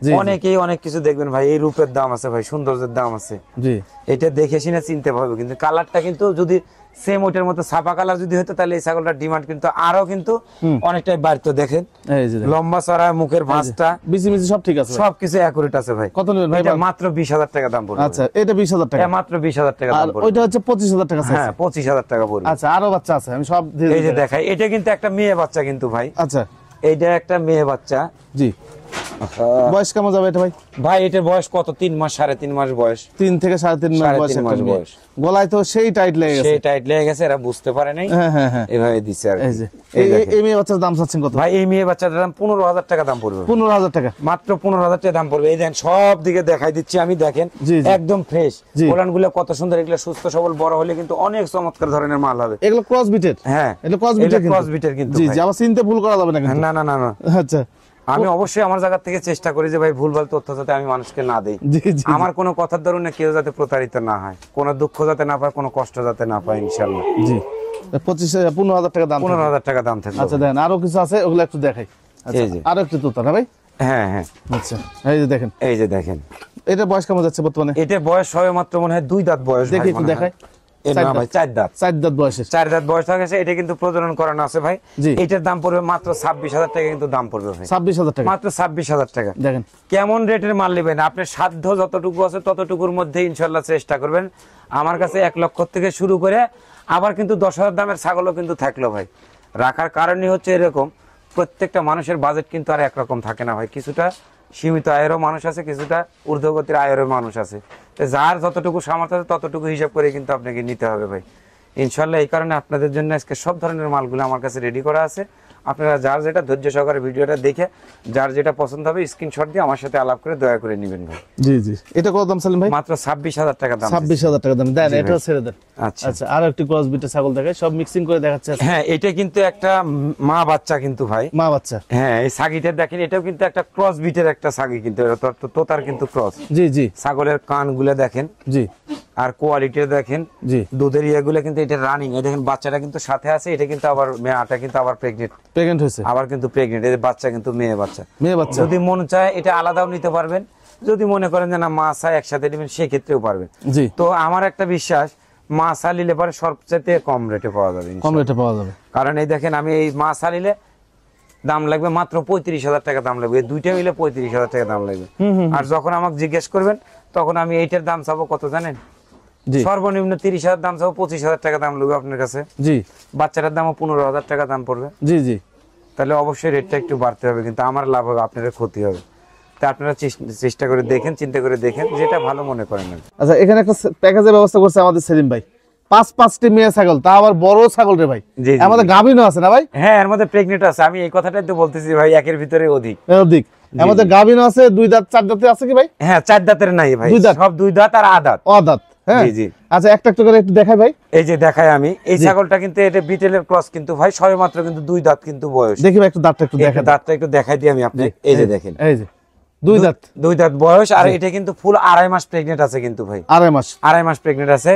জি অনেকেই অনেক কিছু দেখবেন ভাই, এই রূপের দাম আছে ভাই, সৌন্দর্যের দাম আছে, জি। এটা দেখে শুনে চিনতে পারবে। কিন্তু কালারটা কিন্তু যদি সেম ওইটার মতো ছাপা কালার যদি হতো, তাহলে এই ছাগলটার ডিমান্ড কিন্তু আরো কিন্তু অনেকটাই বাড়তো। দেখেন এই যে দেখেন। লম্বা চড়া, মুখের ভাঁজটা, বিসি মিসি সব ঠিক আছে ভাই। সবকিছু অ্যাকুরেট আছে ভাই। কত নেবেন ভাই? এটা মাত্র 20,000 টাকা দাম পড়বে। আচ্ছা এটা 20,000 টাকা, এটা মাত্র 20,000 টাকা আর দাম পড়বে। ওইটা হচ্ছে 25,000 টাকা আছে। হ্যাঁ 25,000 টাকা পড়বে। আচ্ছা আরো বাচ্চা আছে, আমি সব এই যে দেখাই, এটা কিন্তু একটা মেয়ে বাচ্চা কিন্তু ভাই। আচ্ছা এইটা একটা মেয়ে বাচ্চা, জি। বয়স কেমন যাবে এটা ভাই? ভাই এটার বয়স কত? 3 মাস 3.5 মাস বয়স। 3 থেকে 3.5 মাস বয়স। 3.5 মাস বয়স। গলায় তো সেই টাইট লেগে গেছে। সেই টাইট লেগে গেছে, এরা বুঝতে পারে নাই। হ্যাঁ এভাবে দিছে আর এই যে এই মেয়ে বাচ্চার দাম চাচ্ছেন কত ভাই? এই মেয়ে বাচ্চাটার দাম 15,000 টাকা দাম পড়বে। 15,000 টাকা, মাত্র 15,000 টাকা দাম পড়বে। এই দেখেন সব দিকে দেখাই দিচ্ছি আমি, দেখেন একদম ফ্রেশ। ওলানগুলো কত সুন্দর, এগুলো সুস্থ সবল বড় হলে কিন্তু অনেক চমৎকার ধরনের মাল হবে। এগুলো ক্রস বিটের? হ্যাঁ এগুলো ক্রস বিটের কিন্তু জি জি, আবার চিনতে ভুল করা যাবে না কিন্তু। না না না না। আচ্ছা, আমি অবশ্যই আমার জায়গা থেকে চেষ্টা করি যে ভাই ভুলভাল তথ্য যাতে আমি মানুষকে না দেই। আমার কোনো কথার দরুন কেউ যাতে প্রতারিত না হয়, কোনো দুঃখ যাতে না পায়, কোনো কষ্ট যাতে না পায় ইনশাআল্লাহ। জি 15,000 টাকা দাম। 15,000 টাকা দাম থাকবে। আচ্ছা দেখেন আরো কিছু আছে, ওগুলো একটু দেখাই। আচ্ছা আরো একটু তোতা না ভাই? হ্যাঁ হ্যাঁ। আচ্ছা এই যে দেখেন, এই যে দেখেন, এটা বয়স কেমন যাচ্ছে বর্তমানে? এটা বয়স হবে মাত্র মনে হয় 2 দাঁত বয়স। দেখি একটু দেখাই। 4 দাঁত। 4 দাঁত বয়সে, 4 দাঁত বয়স হয়ে গেছে। এটা কিন্তু প্রজনন করানো আছে ভাই। এটার দাম পড়বে মাত্র 26,000 টাকা কিন্তু দাম পড়বে ভাই। 26,000 টাকা, মাত্র 26,000 টাকা। দেখেন কেমন রেটের মাল নেবেন, আপনার সাধ্য যতটুকু আছে ততটুকুর মধ্যে ইনশাআল্লাহ চেষ্টা করবেন। আমার কাছে 1 লক্ষ থেকে শুরু করে আবার কিন্তু 10,000 দামের ছাগলও কিন্তু থাকলো ভাই। রাখার কারণই হচ্ছে এরকম, প্রত্যেকটা মানুষের বাজেট কিন্তু আর একরকম থাকে না ভাই। কিছুটা সীমিত আয়েরও মানুষ আছে, কিছুটা ঊর্ধ্বগতির আয়েরও মানুষ আছে। তো যার যতটুকু সামর্থ্য আছে ততটুকু হিসাব করে কিন্তু আপনাকে নিতে হবে ভাই ইনশাআল্লাহ। এই কারণে আপনাদের জন্য আজকে সব ধরনের মালগুলো আমার কাছে রেডি করা আছে। আপনারা যার যেটা ধৈর্য সহকারে ভিডিওটা দেখে যার যেটা পছন্দ হবে স্ক্রিনশট দিয়ে আমার সাথে আলাপ করে দয়া করে নেবেন ভাই। জি জি। এটা কত দাম সালিম ভাই? মাত্র 26,000 টাকা দাম। 26,000 টাকা দাম দেন, এটাও ছেড়ে দেন। আচ্ছা আচ্ছা, আর একটি ক্রস বিটের ছাগল দেখাই, সব মিক্সিং করে দেখাচ্ছে। হ্যাঁ এটা কিন্তু একটা মা বাচ্চা কিন্তু ভাই, মা বাচ্চা। হ্যাঁ এই ছাগিটা দেখেন, এটাও কিন্তু একটা ক্রস বিটের একটা ছাগি কিন্তু, এটা তো তোতার কিন্তু ক্রস। জি জি। ছাগলের কানগুলো দেখেন, জি, আর কোয়ালিটি দেখেন, জি দুধের ইয়েগুলো কিন্তু এটা রানিং। এই দেখেন বাচ্চাটা কিন্তু সাথে আছে, এটা কিন্তু আবার মেয়েটা কিন্তু আবার প্রেগনেন্ট হয়েছে, আবার কিন্তু প্রেগনেন্ট। এই বাচ্চা কিন্তু মেয়ে বাচ্চা। যদি মন চায় এটা আলাদাও নিতে পারবেন, যদি মনে করেন যে না মা চায় একসাথে নেবেন সেক্ষেত্রেও পারবেন। জি। তো আমার একটা বিশ্বাস, মা নিলে পরে সবচেয়ে কম রেটে পাওয়া যাবে, কারণ এই দেখেন আমি এই মা নিলে দাম লাগবে মাত্র 35,000 টাকা দাম লাগবে। দুইটা মিলে 35,000 টাকা দাম লাগবে। আর যখন আমাকে জিজ্ঞেস করবেন তখন আমি এইটার দাম চাবো কত জানেন? সর্বনিম্ন 30,000 দাম চাবো, 25,000 টাকা দাম লাগবে আপনার কাছে। জি। বাচ্চাটার দামও 15,000 টাকা দাম পড়বে। জি জি। তাহলে অবশ্যই রেটটা একটু বাড়তে হবে, কিন্তু আমার লাভ হবে, আপনার ক্ষতি হবে। তা আপনারা চেষ্টা করে দেখেন, চিন্তা করে দেখেন, যেটা ভালো মনে করেন। আচ্ছা, এখানে একটা প্যাকেজের ব্যবস্থা করছে আমাদের সেলিম ভাই, 5-5টি মেয়ে ছাগল, তা আবার বড় ছাগল রে ভাই। আমাদের গাভীনও আছে না ভাই? হ্যাঁ এর মধ্যে প্রেগনেন্ট আছে, আমি এই কথাটাই তো বলতেছি ভাই, একের ভিতরে অধিক। আমাদের গাভীনও আছে, 2 দাঁত 4 দাঁতে আছে কি ভাই? হ্যাঁ 4 দাঁতের নাই ভাই, সব 2 দাঁত আর আদাত। অদাঁত। হ্যাঁ জি। আচ্ছা একটা একটা করে একটু দেখাই ভাই। এই যে দেখাই আমি, এই ছাগলটা কিন্তু এটা বিটেলের ক্রস কিন্তু ভাই, সবেমাত্র কিন্তু 2 দাঁত কিন্তু বয়স। দেখি ভাই একটু দাঁতটা একটু দেখাই, দাঁতটা একটু দেখাই দিই আমি আপনি। এই যে দেখেন, এই যে 2 দাঁত বয়স, আর এটা কিন্তু ফুল 2.5 মাস প্রেগনেন্ট আছে কিন্তু ভাই। 2.5 মাস প্রেগনেন্ট আছে।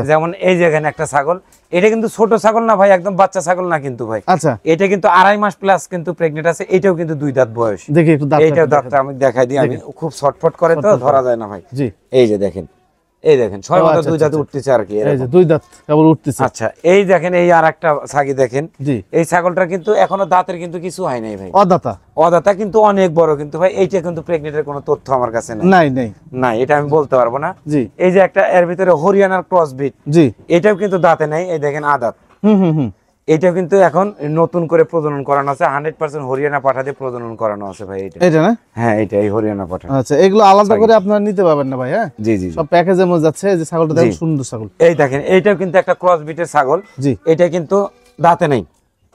যেমন এই যে এখানে একটা ছাগল, এটা কিন্তু ছোট ছাগল না ভাই, একদম বাচ্চা ছাগল না কিন্তু ভাই। আচ্ছা, এটা কিন্তু 2.5 মাস প্লাস কিন্তু প্রেগনেন্ট আছে। এটাও কিন্তু 2 দাঁত বয়স। দেখি একটু দাঁত, এইটাও দাঁতটা আমি দেখাই দিই আমি, খুব শর্টফট করে তো ধরা যায় না ভাই। জি, এই যে দেখেন, এই দেখেন সবেমাত্র 2 দাঁত উঠতেছে আর কি, এই যে 2 দাঁত কেবল উঠতেছে। আচ্ছা এই দেখেন, এই আরেকটা ছাগি দেখেন, এই ছাগলটা কিন্তু এখনো দাঁতের কিন্তু কিছু হয় নাই ভাই, অদাতা কিন্তু অনেক বড় কিন্তু ভাই। এইটা কিন্তু প্রেগনেন্টের কোনো তথ্য আমার কাছে নাই, এটা আমি বলতে পারবো না। জি, এই যে একটা এর ভিতরে হরিয়ানার ক্রস বিট, জি, এটাও কিন্তু দাঁতে নাই, এই দেখেন আদাত। এটাও কিন্তু এখন নতুন করে প্রজনন করানো আছে, 100% হরিয়ানা পাঠা দিয়ে প্রজনন করানো আছে ভাই। এটা না? হ্যাঁ এটা এই হরিয়ানা পাঠা। আচ্ছা, এগুলো আলাদা করে আপনারা নিতে পারবেন না ভাই? হ্যাঁ জি জি, সব প্যাকেজের মধ্যে যাচ্ছে। এই যে ছাগলটা দেখেন, সুন্দর ছাগল। এই দেখেন, এইটাও কিন্তু একটা ক্রস বিটের ছাগল। জি, এটা কিন্তু দাঁতে নাই।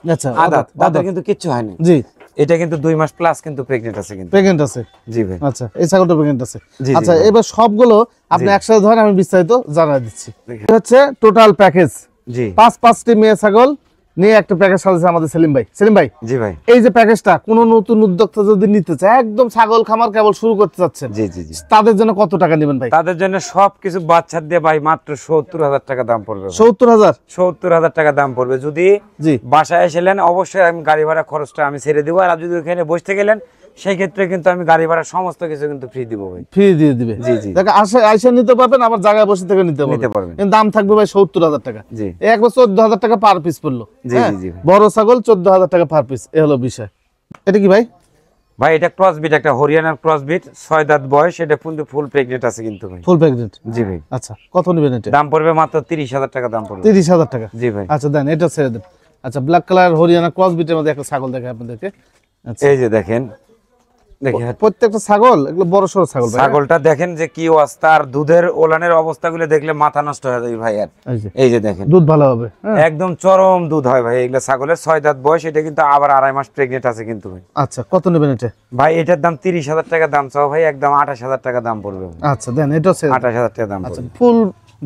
আচ্ছা, আদাত, দাঁতে কিন্তু কিচ্ছু হয় না। জি, এটা কিন্তু 2 মাস প্লাস কিন্তু প্রেগন্যান্ট আছে, কিন্তু প্রেগন্যান্ট আছে। জি ভাই। আচ্ছা, এই ছাগলটা প্রেগন্যান্ট আছে। আচ্ছা, এবার সবগুলো আপনি একসাথে ধরেন, আমি বিস্তারিত জানাই দিচ্ছি। এটা হচ্ছে টোটাল প্যাকেজ। জি, 5-5টি মেয়ে ছাগল নিয়ে একটা প্যাকেজ সাজাচ্ছে আমাদের সেলিম ভাই। সেলিম ভাই, জি ভাই, এই যে প্যাকেজটা কোন নতুন উদ্যোক্তা যদি নিতে চায়, একদম ছাগল খামার কেবল শুরু করতে চাচ্ছেন, জি জি জি, তাদের জন্য কত টাকা নেবেন ভাই? তাদের জন্য সবকিছু বাচ্চা দিয়ে ভাই মাত্র 70,000 টাকা দাম পড়বে। 70,000 টাকা দাম পড়বে। যদি বাসায় এসেলেন অবশ্যই আমি গাড়ি ভাড়া খরচটা আমি ছেড়ে দিব, আর যদি ওখানে বসতে গেলেন সেই ক্ষেত্রে কিন্তু আমি গাড়ি ভাড়া সমস্ত কিছু কিন্তু ফ্রি দিব ভাই। ফ্রি দিয়ে দিবে? জি জি, দেখো আইসা নিতে পারবেন, আবার জায়গায় বসে থেকে নিতে পারবেন। কিন্তু দাম থাকবে ভাই 70,000 টাকা। জি, একবার 14,000 টাকা পার পিস পড়লো। জি জি, বড় ছাগল 14,000 টাকা পার পিস, এই হলো বিষয়। এটা কি ভাই? ভাই এটা ক্রস বিট, একটা হরিয়ানার ক্রস বিট, 6 দাঁত বয়স। এটা কিন্তু ফুল প্রেগনেন্ট আছে কিন্তু ভাই। ফুল প্রেগনেন্ট? জি ভাই। আচ্ছা, কত নেবেন এটা? দাম পড়বে মাত্র 30,000 টাকা দাম পড়বে। 30,000 টাকা? জি ভাই। আচ্ছা দেন, এটা ছেড়ে দেন। আচ্ছা, ব্ল্যাক কালার হরিয়ানা ক্রস বিটের মধ্যে একটা ছাগল দেখাই আপনাদেরকে। আচ্ছা, এই যে দেখেন, দেখি প্রত্যেকটা ছাগল এগুলো বড় সড়ো ছাগল ভাই। ছাগলটা দেখেন যে কি অবস্থা, আর দুধের ওলানের অবস্থাগুলো দেখলে মাথা নষ্ট হয়ে যাবে ভাই। আর এই যে দেখেন দুধ ভালো হবে, একদম চরম দুধ হয় ভাই এগুলা ছাগলের। 6 দাঁত বয়স, এটা কিন্তু আবার 2.5 মাস প্রেগনেন্ট আছে কিন্তু ভাই। আচ্ছা, কত নেবেন এটা ভাই? এটার দাম 30,000 টাকা দাম চাও ভাই, একদম 28,000 টাকা দাম পড়বে। আচ্ছা দেন, এটা হচ্ছে 28,000 টাকা দাম আচ্ছা, পড়বে। ফুল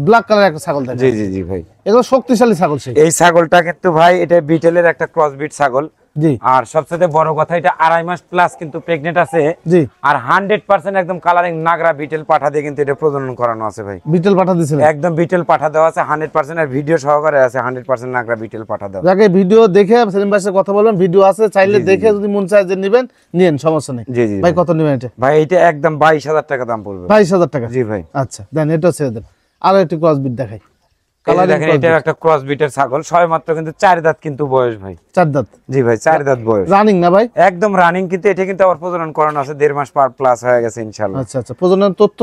ব্ল্যাক কালার একটা ছাগল দেখেন। জি জি জি ভাই, এগুলো শক্তিশালী ছাগল। সেই এই ছাগলটা কিন্তু ভাই এটা বিটেলের একটা ক্রস বিট ছাগল। জি, আর সবচেয়ে বড় কথা এটা 2.5 মাস প্লাস কিন্তু প্রেগনেন্ট আছে। জি, আর 100% একদম কালারিং নাগরা বিটেল পাঠা দিয়ে কিন্তু এটা প্রজনন করানো আছে ভাই। বিটেল পাঠা দিয়েছিলেন? একদম বিটেল পাঠা দেওয়া আছে 100%, আর ভিডিও সহকারে আছে 100% নাগরা বিটেল পাঠা দেওয়া। যাকে ভিডিও দেখে সেলিম ভাইয়ের সাথে কথা বলবেন, ভিডিও আছে, চাইলে দেখে যদি মন চায় যে নেবেন নিয়েন, সমস্যা নেই। জি জি ভাই কত নেবেন এটা? ভাই এটা একদম 22,000 টাকা দাম পড়বে। 22,000 টাকা? জি ভাই। আচ্ছা দেন, এটা ছেড়ে দেন। আরো একটু ক্রস বিট দেখাই। এই যে দেখেন এটা একটা ক্রস বিটের ছাগল, সবে মাত্র কিন্তু 4 দাঁত কিন্তু বয়স ভাই। 4 দাঁত? জি ভাই, 4 দাঁত বয়স। রানিং না ভাই? একদম রানিং, কিন্তু এটা কিন্তু আবার প্রজনন করানো আছে 1.5 মাস পার প্লাস হয়ে গেছে ইনশাআল্লাহ। আচ্ছা আচ্ছা, প্রজনন তথ্য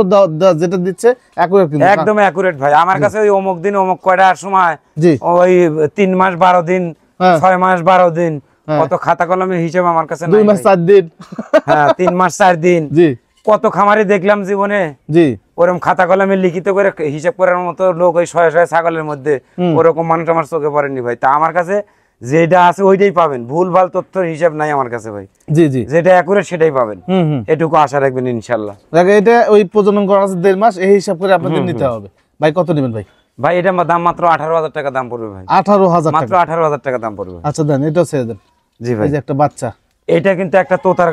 যেটা দিচ্ছে অ্যাকুরেট কিন্তু? একদম অ্যাকুরেট ভাই। আমার কাছে ওই অমুক দিন অমুক কয়টার সময়, জি, ওই 3 মাস 12 দিন, হ্যাঁ, 6 মাস 12 দিন, কত খাতা কলমের হিসাব আমার কাছে নাই 2 মাস ভাই। 4 দিন, হ্যাঁ 3 মাস 4 দিন, জি কত খামারে দেখলাম জীবনে। জি, ওরকম খাতা কলমে লিখিত করে হিসাব করার মতো লোক ওই 100 ছাগলের মধ্যে ওরকম মানুষ আমার চোখে পড়েনি ভাই। তা আমার কাছে যেটা আছে ওইটাই পাবেন, ভুল ভাল তথ্যের হিসাব নাই আমার কাছে ভাই। জি জি, যেটা অ্যাকুরেট সেটাই পাবেন, হুম হুম। এটুকু আশা রাখবেন ইনশাআল্লাহ। দেখো এটা ওই প্রজনন করা আছে 1.5 মাস, এই হিসাব করে আপনাদের নিতে হবে। ভাই কত নেবেন ভাই? ভাই এটা দাম মাত্র 18,000 টাকা দাম পড়বে ভাই। 18,000 মাত্র টাকা? 18,000 টাকা দাম পড়বে। আচ্ছা দেন, এটাও ছেড়ে দেন। জি ভাই, এই যে একটা বাচ্চা, এটা কিন্তু একটা তোতার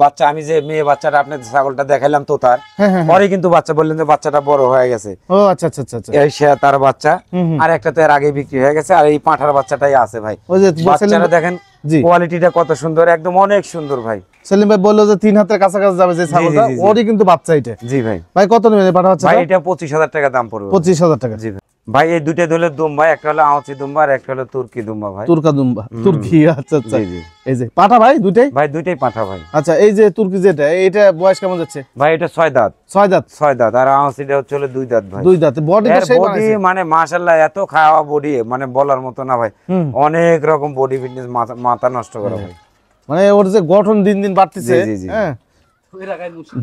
বাচ্চা। আমি যে মেয়ে বাচ্চাটা আপনার ছাগলটা দেখাইলাম তোতার, হ্যাঁ হ্যাঁ, পরে কিন্তু বাচ্চা বললেন যে বাচ্চাটা বড় হয়ে গেছে। ও আচ্ছা আচ্ছা আচ্ছা আচ্ছা, এই সে তার বাচ্চা, হুম হুম। আর একটা তো এর আগে বিক্রি হয়ে গেছে, আর এই পাঁঠার বাচ্চাটাই আছে ভাই। ওই যে বাচ্চাটা দেখেন জি, কোয়ালিটিটা কত সুন্দর, একদম অনেক সুন্দর ভাই। সেলিম ভাই বললো যে 3 হাতের কাছাকাছি যাবে যে ছাগলটা, জি, জি। ওরই কিন্তু বাচ্চা এটা। জি ভাই। ভাই কত নেবেন এই পাঠা বাচ্চা? ভাই এটা 25,000 টাকা দাম পড়বে। 25,000 টাকা? জি ভাই। ভাই এই দুটো দলের দুম্বা, একটা হলো আউচি দুম্বা আর একটা হলো তুর্কি দুম্বা ভাই। তুর্কা দুম্বা, তুর্কি, আচ্ছা আচ্ছা। জি জি এই যে পাঠা ভাই দুইটাই? ভাই দুইটাই পাঠা ভাই। আচ্ছা, এই যে তুর্কি যেটা, এটা বয়স কেমন যাচ্ছে? ভাই এটা 6 দাঁত। 6 দাঁত? 6 দাঁত, আর আউচিটা হচ্ছে 2 দাঁত ভাই। 2 দাঁত। বডি তো এর সেই বডি বানাইছে। মানে মাশাআল্লাহ, এত খাওয়া বডি মানে বলার মতো না ভাই। হুম। অনেক রকম বডি ফিটনেস, মাথা নষ্ট করা ভাই। মানে ওর যে গঠন দিন দিন বাড়তেছে, জি, জি, জি। হ্যাঁ,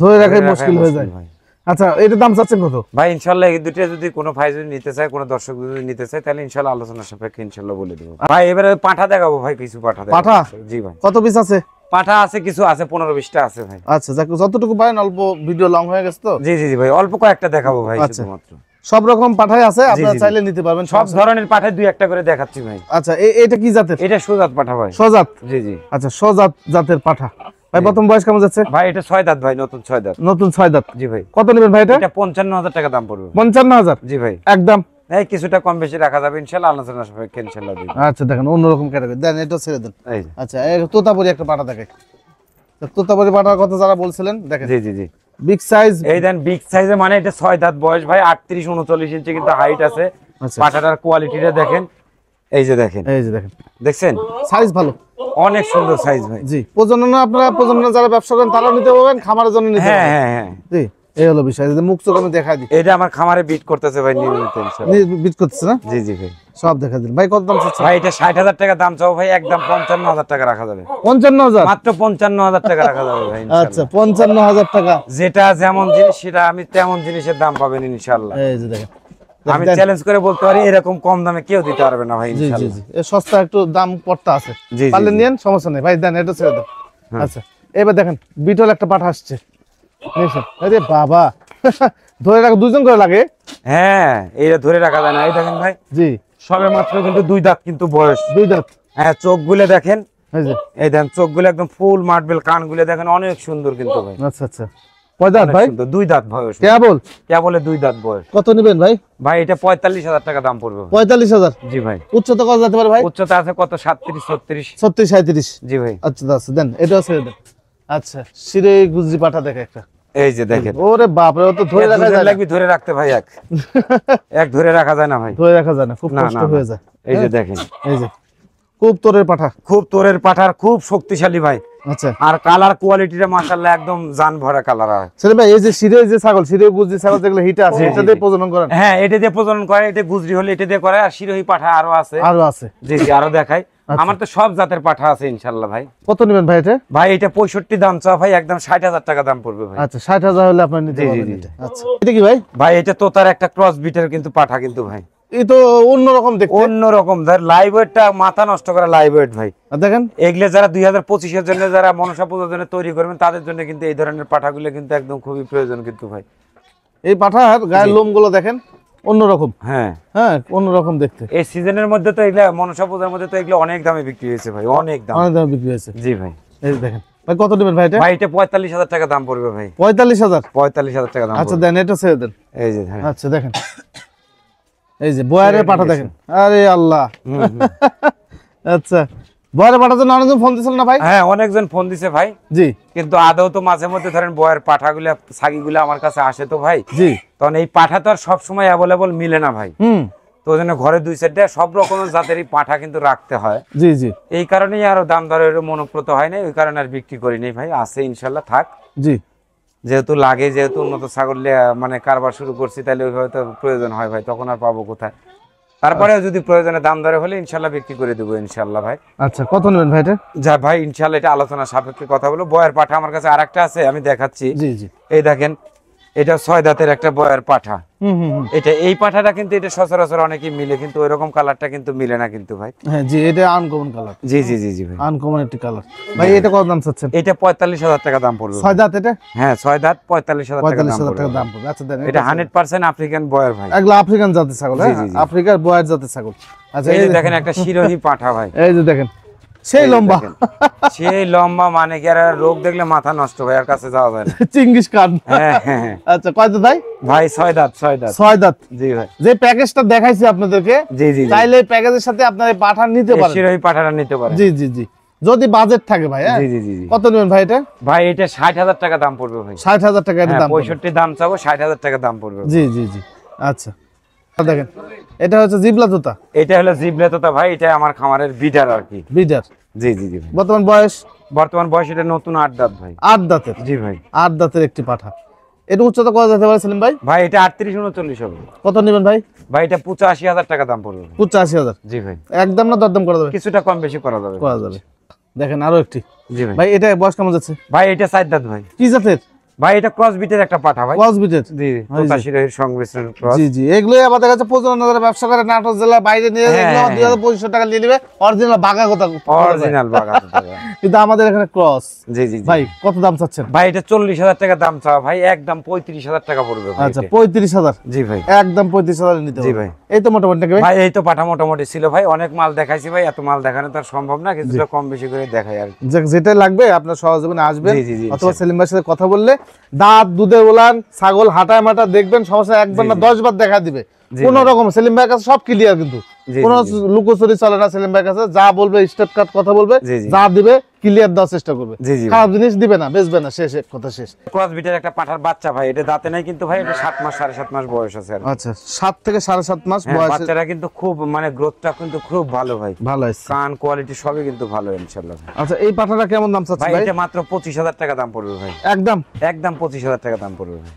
ধরে রাখাই মুশকিল হয়ে যায়। ভাই। আচ্ছা, এটার দাম চাচ্ছেন কত? ভাই ইনশাআল্লাহ এই দুটো যদি কোনো ভাই যদি নিতে চায়, কোনো দর্শক যদি নিতে চায়, তাহলে ইনশাআল্লাহ আলোচনা সাপেক্ষে ইনশাআল্লাহ বলে দেব ভাই। এবারে পাঠা দেখাবো ভাই, কিছু পাঠা দেখাবো। পাঠা? জি ভাই। কত পিস আছে? পাঠা আছে কিছু, আছে 15-20টা আছে ভাই। আচ্ছা, যাক, যতটুকু পারেন, অল্প ভিডিও লং হয়ে গেছে তো। জি জি জি ভাই, অল্প কয়েকটা দেখাবো ভাই আচ্ছা। শুধুমাত্র। সব রকম পাঠাই আছে, আপনারা জি। চাইলে নিতে পারবেন সব ধরনের পাঠা 2-1টা করে দেখাচ্ছি ভাই। আচ্ছা, এটা কি জাতের? এটা সুজাত পাঠা ভাই। সজাত? জি জি আচ্ছা, সজাত জাতের পাঠা। ভাই প্রথম বয়স কেমন যাচ্ছে? ভাই এটা 6 দাঁত ভাই, নতুন 6 দাঁত। নতুন 6 দাঁত? জি ভাই। কত নেবেন ভাই এটা? এটা 55,000 টাকা দাম পড়বে। 55,000? জি ভাই। একদম? এই কিছুটা কম বেশি রাখা যাবে ইনশাআল্লাহ, আলোচনা সাপেক্ষে ইনশাআল্লাহ দিব। আচ্ছা, দেখেন অন্যরকম ক্যাটাগরি, দেন এটা ছেড়ে দেন। এই যে। আচ্ছা, তোতাপুরি একটা পাঠা দেখে, তোতাপুরি পাঠার কথা যারা বলছিলেন দেখেন, জি জি জি। Big size. এই দেন বিগ সাইজে, মানে এটা 6 দাঁত বয়স ভাই, 38-39 ইঞ্চি কিন্তু হাইট আছে। আচ্ছা, পাঠাটার কোয়ালিটিটা দেখেন, এই যে দেখেন, এই যে দেখেন, দেখছেন সাইজ ভালো, অনেক সুন্দর সাইজ ভাই। জি। প্রজনন আপনারা প্রজনন যারা ব্যবসা করেন তারাও নিতে পারবেন, খামারের জন্য নিতে হ্যাঁ পারবেন। হ্যাঁ হ্যাঁ, জি, এই হলো বিষয়। যদি মুখ চোখ আমি দেখাই দিই, এটা আমার খামারে বিট করতেছে ভাই নিয়মিত ইনশাআল্লাহ। বিট করতেছে না? জি জি ভাই। সব দেখা দিন। ভাই কত দাম চাচ্ছেন? ভাই এটা 60,000 টাকা দাম চাও ভাই, একদম 55,000 টাকা রাখা যাবে। 55,000? মাত্র 55,000 টাকা রাখা যাবে ভাই আচ্ছা, ইনশাআল্লাহ। 55,000 টাকা। যেটা যেমন জিনিস সেটা আমি তেমন জিনিসের দাম পাবেন ইনশাআল্লাহ। এই যে দেখেন, আমি দেন। চ্যালেঞ্জ করে বলতে পারি এরকম কম দামে কেউ দিতে পারবে না ভাই জি জি ইনশাআল্লাহ। জি, এর সস্তা একটু দাম পড়তা আছে, জি, জি, পারলে জি। নিয়েন, সমস্যা নেই ভাই। দেন, এটা ছেড়ে দেন। আচ্ছা, এবার দেখেন বিটল একটা পাঠা আসছে, দেখছেন? আরে বাবা, ধরে রাখো, 2 জন করে লাগে। হ্যাঁ, এটা ধরে রাখা যায় না। এই দেখেন ভাই, জি, সবে মাত্র কিন্তু 2 দাঁত কিন্তু বয়স। 2 দাঁত। হ্যাঁ, চোখগুলো দেখেন, এই যে, এই দেখেন চোখগুলো একদম ফুল মার্বেল, কানগুলো দেখেন অনেক সুন্দর কিন্তু ভাই। আচ্ছা আচ্ছা। কয় দাঁত ভাই? 2 দাঁত বয়স, কেবল? কেবলে 2 দাঁত বয়স। কত নেবেন ভাই? ভাই এটা 45,000 টাকা দাম পড়বে ভাই। 45,000? জি ভাই। উচ্চতা কত যেতে পারে ভাই? উচ্চতা আছে কত, 37-36। 36 37? জি ভাই। আচ্ছা আচ্ছা, দেন, এটাও ছেড়ে দেন। আচ্ছা, শিরে গুজি পাঠা দেখে একটা, এই যে দেখেন, ওরে বাপ রে, ও তো ধরে রাখা যায় না। লাগবে ধরে রাখতে ভাই, এক ধরে রাখা যায় না ভাই, ধরে রাখা যায় না, খুব না, কষ্ট না, না। হয়ে যায়। এই যে হ্যাঁ? দেখেন, এই যে খুব তোরের পাঠা। খুব তোরের পাঠার, খুব শক্তিশালী ভাই। আচ্ছা, আর কালার কোয়ালিটিটা মাশাআল্লাহ একদম জান ভরা কালার হয়। ছেলে ভাই, এই যে শিরে যে ছাগল, শিরে গুজি ছাগল যেগুলো হিটে আছে, জি, এটা জি, দিয়ে জি। প্রজনন করেন? হ্যাঁ, এটা দিয়ে প্রজনন করে, এটা গুজরি হলে এটা দিয়ে করে, আর শিরোহী পাঠা আরো আছে। আরো আছে? জি জি, আরো দেখাই। আমার তো সব জাতের পাঠা আছে ইনশাল্লাহ ভাই। কত নেবেন ভাই এটা? ভাই এটা 65 দাম চাওয়া ভাই, একদম 60,000 টাকা দাম পড়বে ভাই। আচ্ছা 60,000 হলে আপনি নিতে জি, জি, পারবেন জি। এটা। আচ্ছা এটা কি ভাই? ভাই এটা তোতার একটা ক্রস বিটের কিন্তু পাঠা কিন্তু ভাই, এই তো অন্যরকম দেখতে। অন্যরকম ধর লাইভ ওয়েটটা মাথা নষ্ট করা লাইভ ওয়েট ভাই। আর দেখেন এগুলো যারা 2025 এর জন্য যারা মনসা পূজার জন্য তৈরি করবেন তাদের জন্য কিন্তু এই ধরনের পাঠাগুলো কিন্তু একদম খুবই প্রয়োজন কিন্তু ভাই। এই পাঠার গায়ের লোমগুলো দেখেন অন্যরকম। হ্যাঁ হ্যাঁ অন্যরকম দেখতে। এই সিজনের মধ্যে তো এগুলা মনসা পূজার মধ্যে তো এগুলো অনেক দামে বিক্রি হয়েছে ভাই, অনেক দাম। অনেক দামে বিক্রি হয়েছে। জি ভাই। এই যে দেখেন ভাই কত নেবেন ভাই এটা? ভাই এটা 45,000 টাকা দাম পড়বে ভাই। 45,000। 45,000 টাকা দাম আচ্ছা পড়বে। দেন এটা ছেড়ে দেন। এই যে হ্যাঁ। আচ্ছা দেখেন এই যে বয়ারের পাঠা দেখেন, আরে আল্লাহ। হুম, হুম। আচ্ছা বয়ারের পাঠার জন্য অনেকজন ফোন দিয়েছিল না ভাই? হ্যাঁ অনেকজন ফোন দিছে ভাই, জি কিন্তু আদৌ তো মাঝে মধ্যে ধরেন বয়ের পাঠাগুলা ছাগিগুলা আমার কাছে আসে তো ভাই, জি তখন এই পাঠা তো আর সবসময় অ্যাভেলেবল মিলে না ভাই। হুম তো ওই জন্য ঘরে 2 সেটটা সব রকমের জাতেরই পাঠা কিন্তু রাখতে হয়। জি জি এই কারণেই আরো দাম দরের মনোপ্রত হয় না, ওই কারণে আর বিক্রি করি নাই ভাই। আছে ইনশাল্লাহ থাক, জি যেহেতু লাগে, যেহেতু উন্নত ছাগল মানে কারবার শুরু করছি, তাহলে ওইভাবে তো প্রয়োজন হয় ভাই, তখন আর পাবো কোথায়। তারপরেও যদি প্রয়োজনে দাম দরে হলে ইনশাল্লাহ বিক্রি করে দেবো ইনশাল্লাহ ভাই। আচ্ছা কত নেবেন ভাই এটা? যা ভাই ইনশাল্লাহ এটা আলোচনা সাপেক্ষে কথা বলো। বয়ের পাঠা আমার কাছে আরেকটা আছে, আমি দেখাচ্ছি। জি জি এই দেখেন, এটা 6 দাঁতের একটা বয়ের পাঠা। হুম হুম হুম। এটা এই পাঠাটা কিন্তু এটা সচরাচর অনেকেই মিলে, কিন্তু ওইরকম কালারটা কিন্তু মিলে না কিন্তু ভাই। হ্যাঁ জি এটা আনকমন কালার, জি জি জি জি ভাই। আনকমন একটি কালার। ভাই এটা কত দাম চাচ্ছেন? এটা 45,000 টাকা দাম পড়বে। 6 দাঁত এটা? হ্যাঁ 6 দাঁত 45,000 টাকা দাম 45,000 টাকা পড়বে। দাম পড়বে। আচ্ছা দেন এটা 100% আফ্রিকান বয়ের ভাই। এগুলো আফ্রিকান জাতের ছাগল, হ্যাঁ জি, জি, জি। আফ্রিকার বয়ার জাতের ছাগল। আচ্ছা এই যে দেখেন একটা শিরোহী পাঠা ভাই, এই যে দেখেন সেই এই যে লম্বা দেখেন। সেই লম্বা মানে কি আর রোগ দেখলে মাথা নষ্ট ভাই, আর কাছে যাওয়া যায় না। চিঙ্গিস খান। হ্যাঁ হ্যাঁ হ্যাঁ। আচ্ছা কয় দাঁত ভাই? ভাই 6 দাঁত 6 দাঁত। 6 দাঁত। জি ভাই। যে প্যাকেজটা দেখাইছি আপনাদেরকে, জি জি জি। চাইলে এই প্যাকেজের সাথে আপনারা এই পাঠা নিতে এই পারেন। শিরোহী পাঠাটা নিতে পারেন। জি জি জি যদি বাজেট থাকে ভাই। হ্যাঁ জি জি জি জি। কত নেবেন ভাই এটা? ভাই এটা 60,000 টাকা দাম পড়বে ভাই। 60,000 টাকা এটা দাম পড়বে। 65 দাম চাবো, 60,000 টাকা দাম পড়বে। জি জি জি আচ্ছা দেখেন এটা হচ্ছে জিবলা জুতা এটা হলো জিবলেতোতা ভাই, এটা আমার খামারের বিডার আর কি। বিডার। জি জি জি ভাই। বর্তমান বয়স বর্তমান বয়স এটা নতুন 8 দাঁত ভাই। 8 দাঁতের। জি ভাই। 8 দাঁতের একটি পাঠা। এটা উচ্চতা কত যেতে পারে সেলিম ভাই? ভাই এটা 38-39 হবে। কত নেবেন ভাই? ভাই এটা 85,000 টাকা দাম পড়বে। 85,000। জি ভাই। একদম না দরদাম করা যাবে? কিছুটা কম বেশি করা যাবে। করা যাবে। দেখেন আরো একটি জি ভাই। ভাই, এটা বয়স কেমন যাচ্ছে? ভাই এটা 4 দাঁত ভাই। কি জাতের? ভাই এটা ক্রস বিটের একটা পাঠা ভাই। ক্রস বিটের। জি, তোতা শিরোহীর সংমিশ্রণ ক্রস। জি জি এগুলোই আমাদের কাছে প্রচলন, যারা ব্যবসা করে নাটোর জেলার বাইরে নিয়ে হ্যাঁ, এগুলো হ্যাঁ। 2,500 টাকা নিয়ে নেবে, অরিজিনাল বাঘা কথা। অরিজিনাল বাগাতো টাকা। কিন্তু আমাদের এখানে ক্রস। জি জি জি। ভাই কত দাম চাচ্ছেন? ভাই এটা 40,000 টাকা দাম চাওয়া ভাই, একদম 35,000 টাকা পড়বে ভাই। আচ্ছা এটা। 35,000। জি ভাই। একদম 35,000 নিতে জি হবে। ভাই। এই তো মোটামুটি নাকি ভাই? ভাই এই তো পাঠা মোটামুটি ছিল ভাই, অনেক মাল দেখাইছি ভাই, এত মাল দেখানো তো আর সম্ভব না, কিছুটা কম বেশি করে দেখাই আর কি। যেটা লাগবে আপনার সহজীবনে আসবেন, জি, জি, জি, অথবা সেলিম ভাইয়ের সাথে কথা বললে দাঁত দুধে ওলান ছাগল হাঁটায় মাটা দেখবেন, সমস্যা একবার না 10 বার দেখা দিবে। কোন রকম সেলিম ভাইয়ের কাছে সব ক্লিয়ার, কিন্তু জি, কোন জি, লুকোচুরি চলে না। সেলিম ভাইয়ের কাছে যা বলবে স্টেপ কাট কথা বলবে, জি, জি। যা দিবে ক্লিয়ার দেওয়ার চেষ্টা করবে। জি, জি। খারাপ জিনিস দিবে না, বেচবে না, শেষ কথা শেষ। ক্রস বিটের একটা পাঠার বাচ্চা ভাই, এটা দাঁতে নাই কিন্তু ভাই, এটা 7 মাস 7.5 মাস বয়স আছে আর কি। আচ্ছা 7 থেকে 7.5 মাস হ্যাঁ, বয়সে বাচ্চারা কিন্তু খুব মানে গ্রোথটা কিন্তু খুব ভালো ভাই, ভালো আছে। কান কোয়ালিটি সবই কিন্তু ভালো ইনশাআল্লাহ ভাই। আচ্ছা এই পাঠাটা কেমন দাম চাচ্ছেন ভাই ভাই? এটা মাত্র 25,000 টাকা দাম পড়বে ভাই। একদম একদম 25,000 টাকা দাম পড়বে ভাই।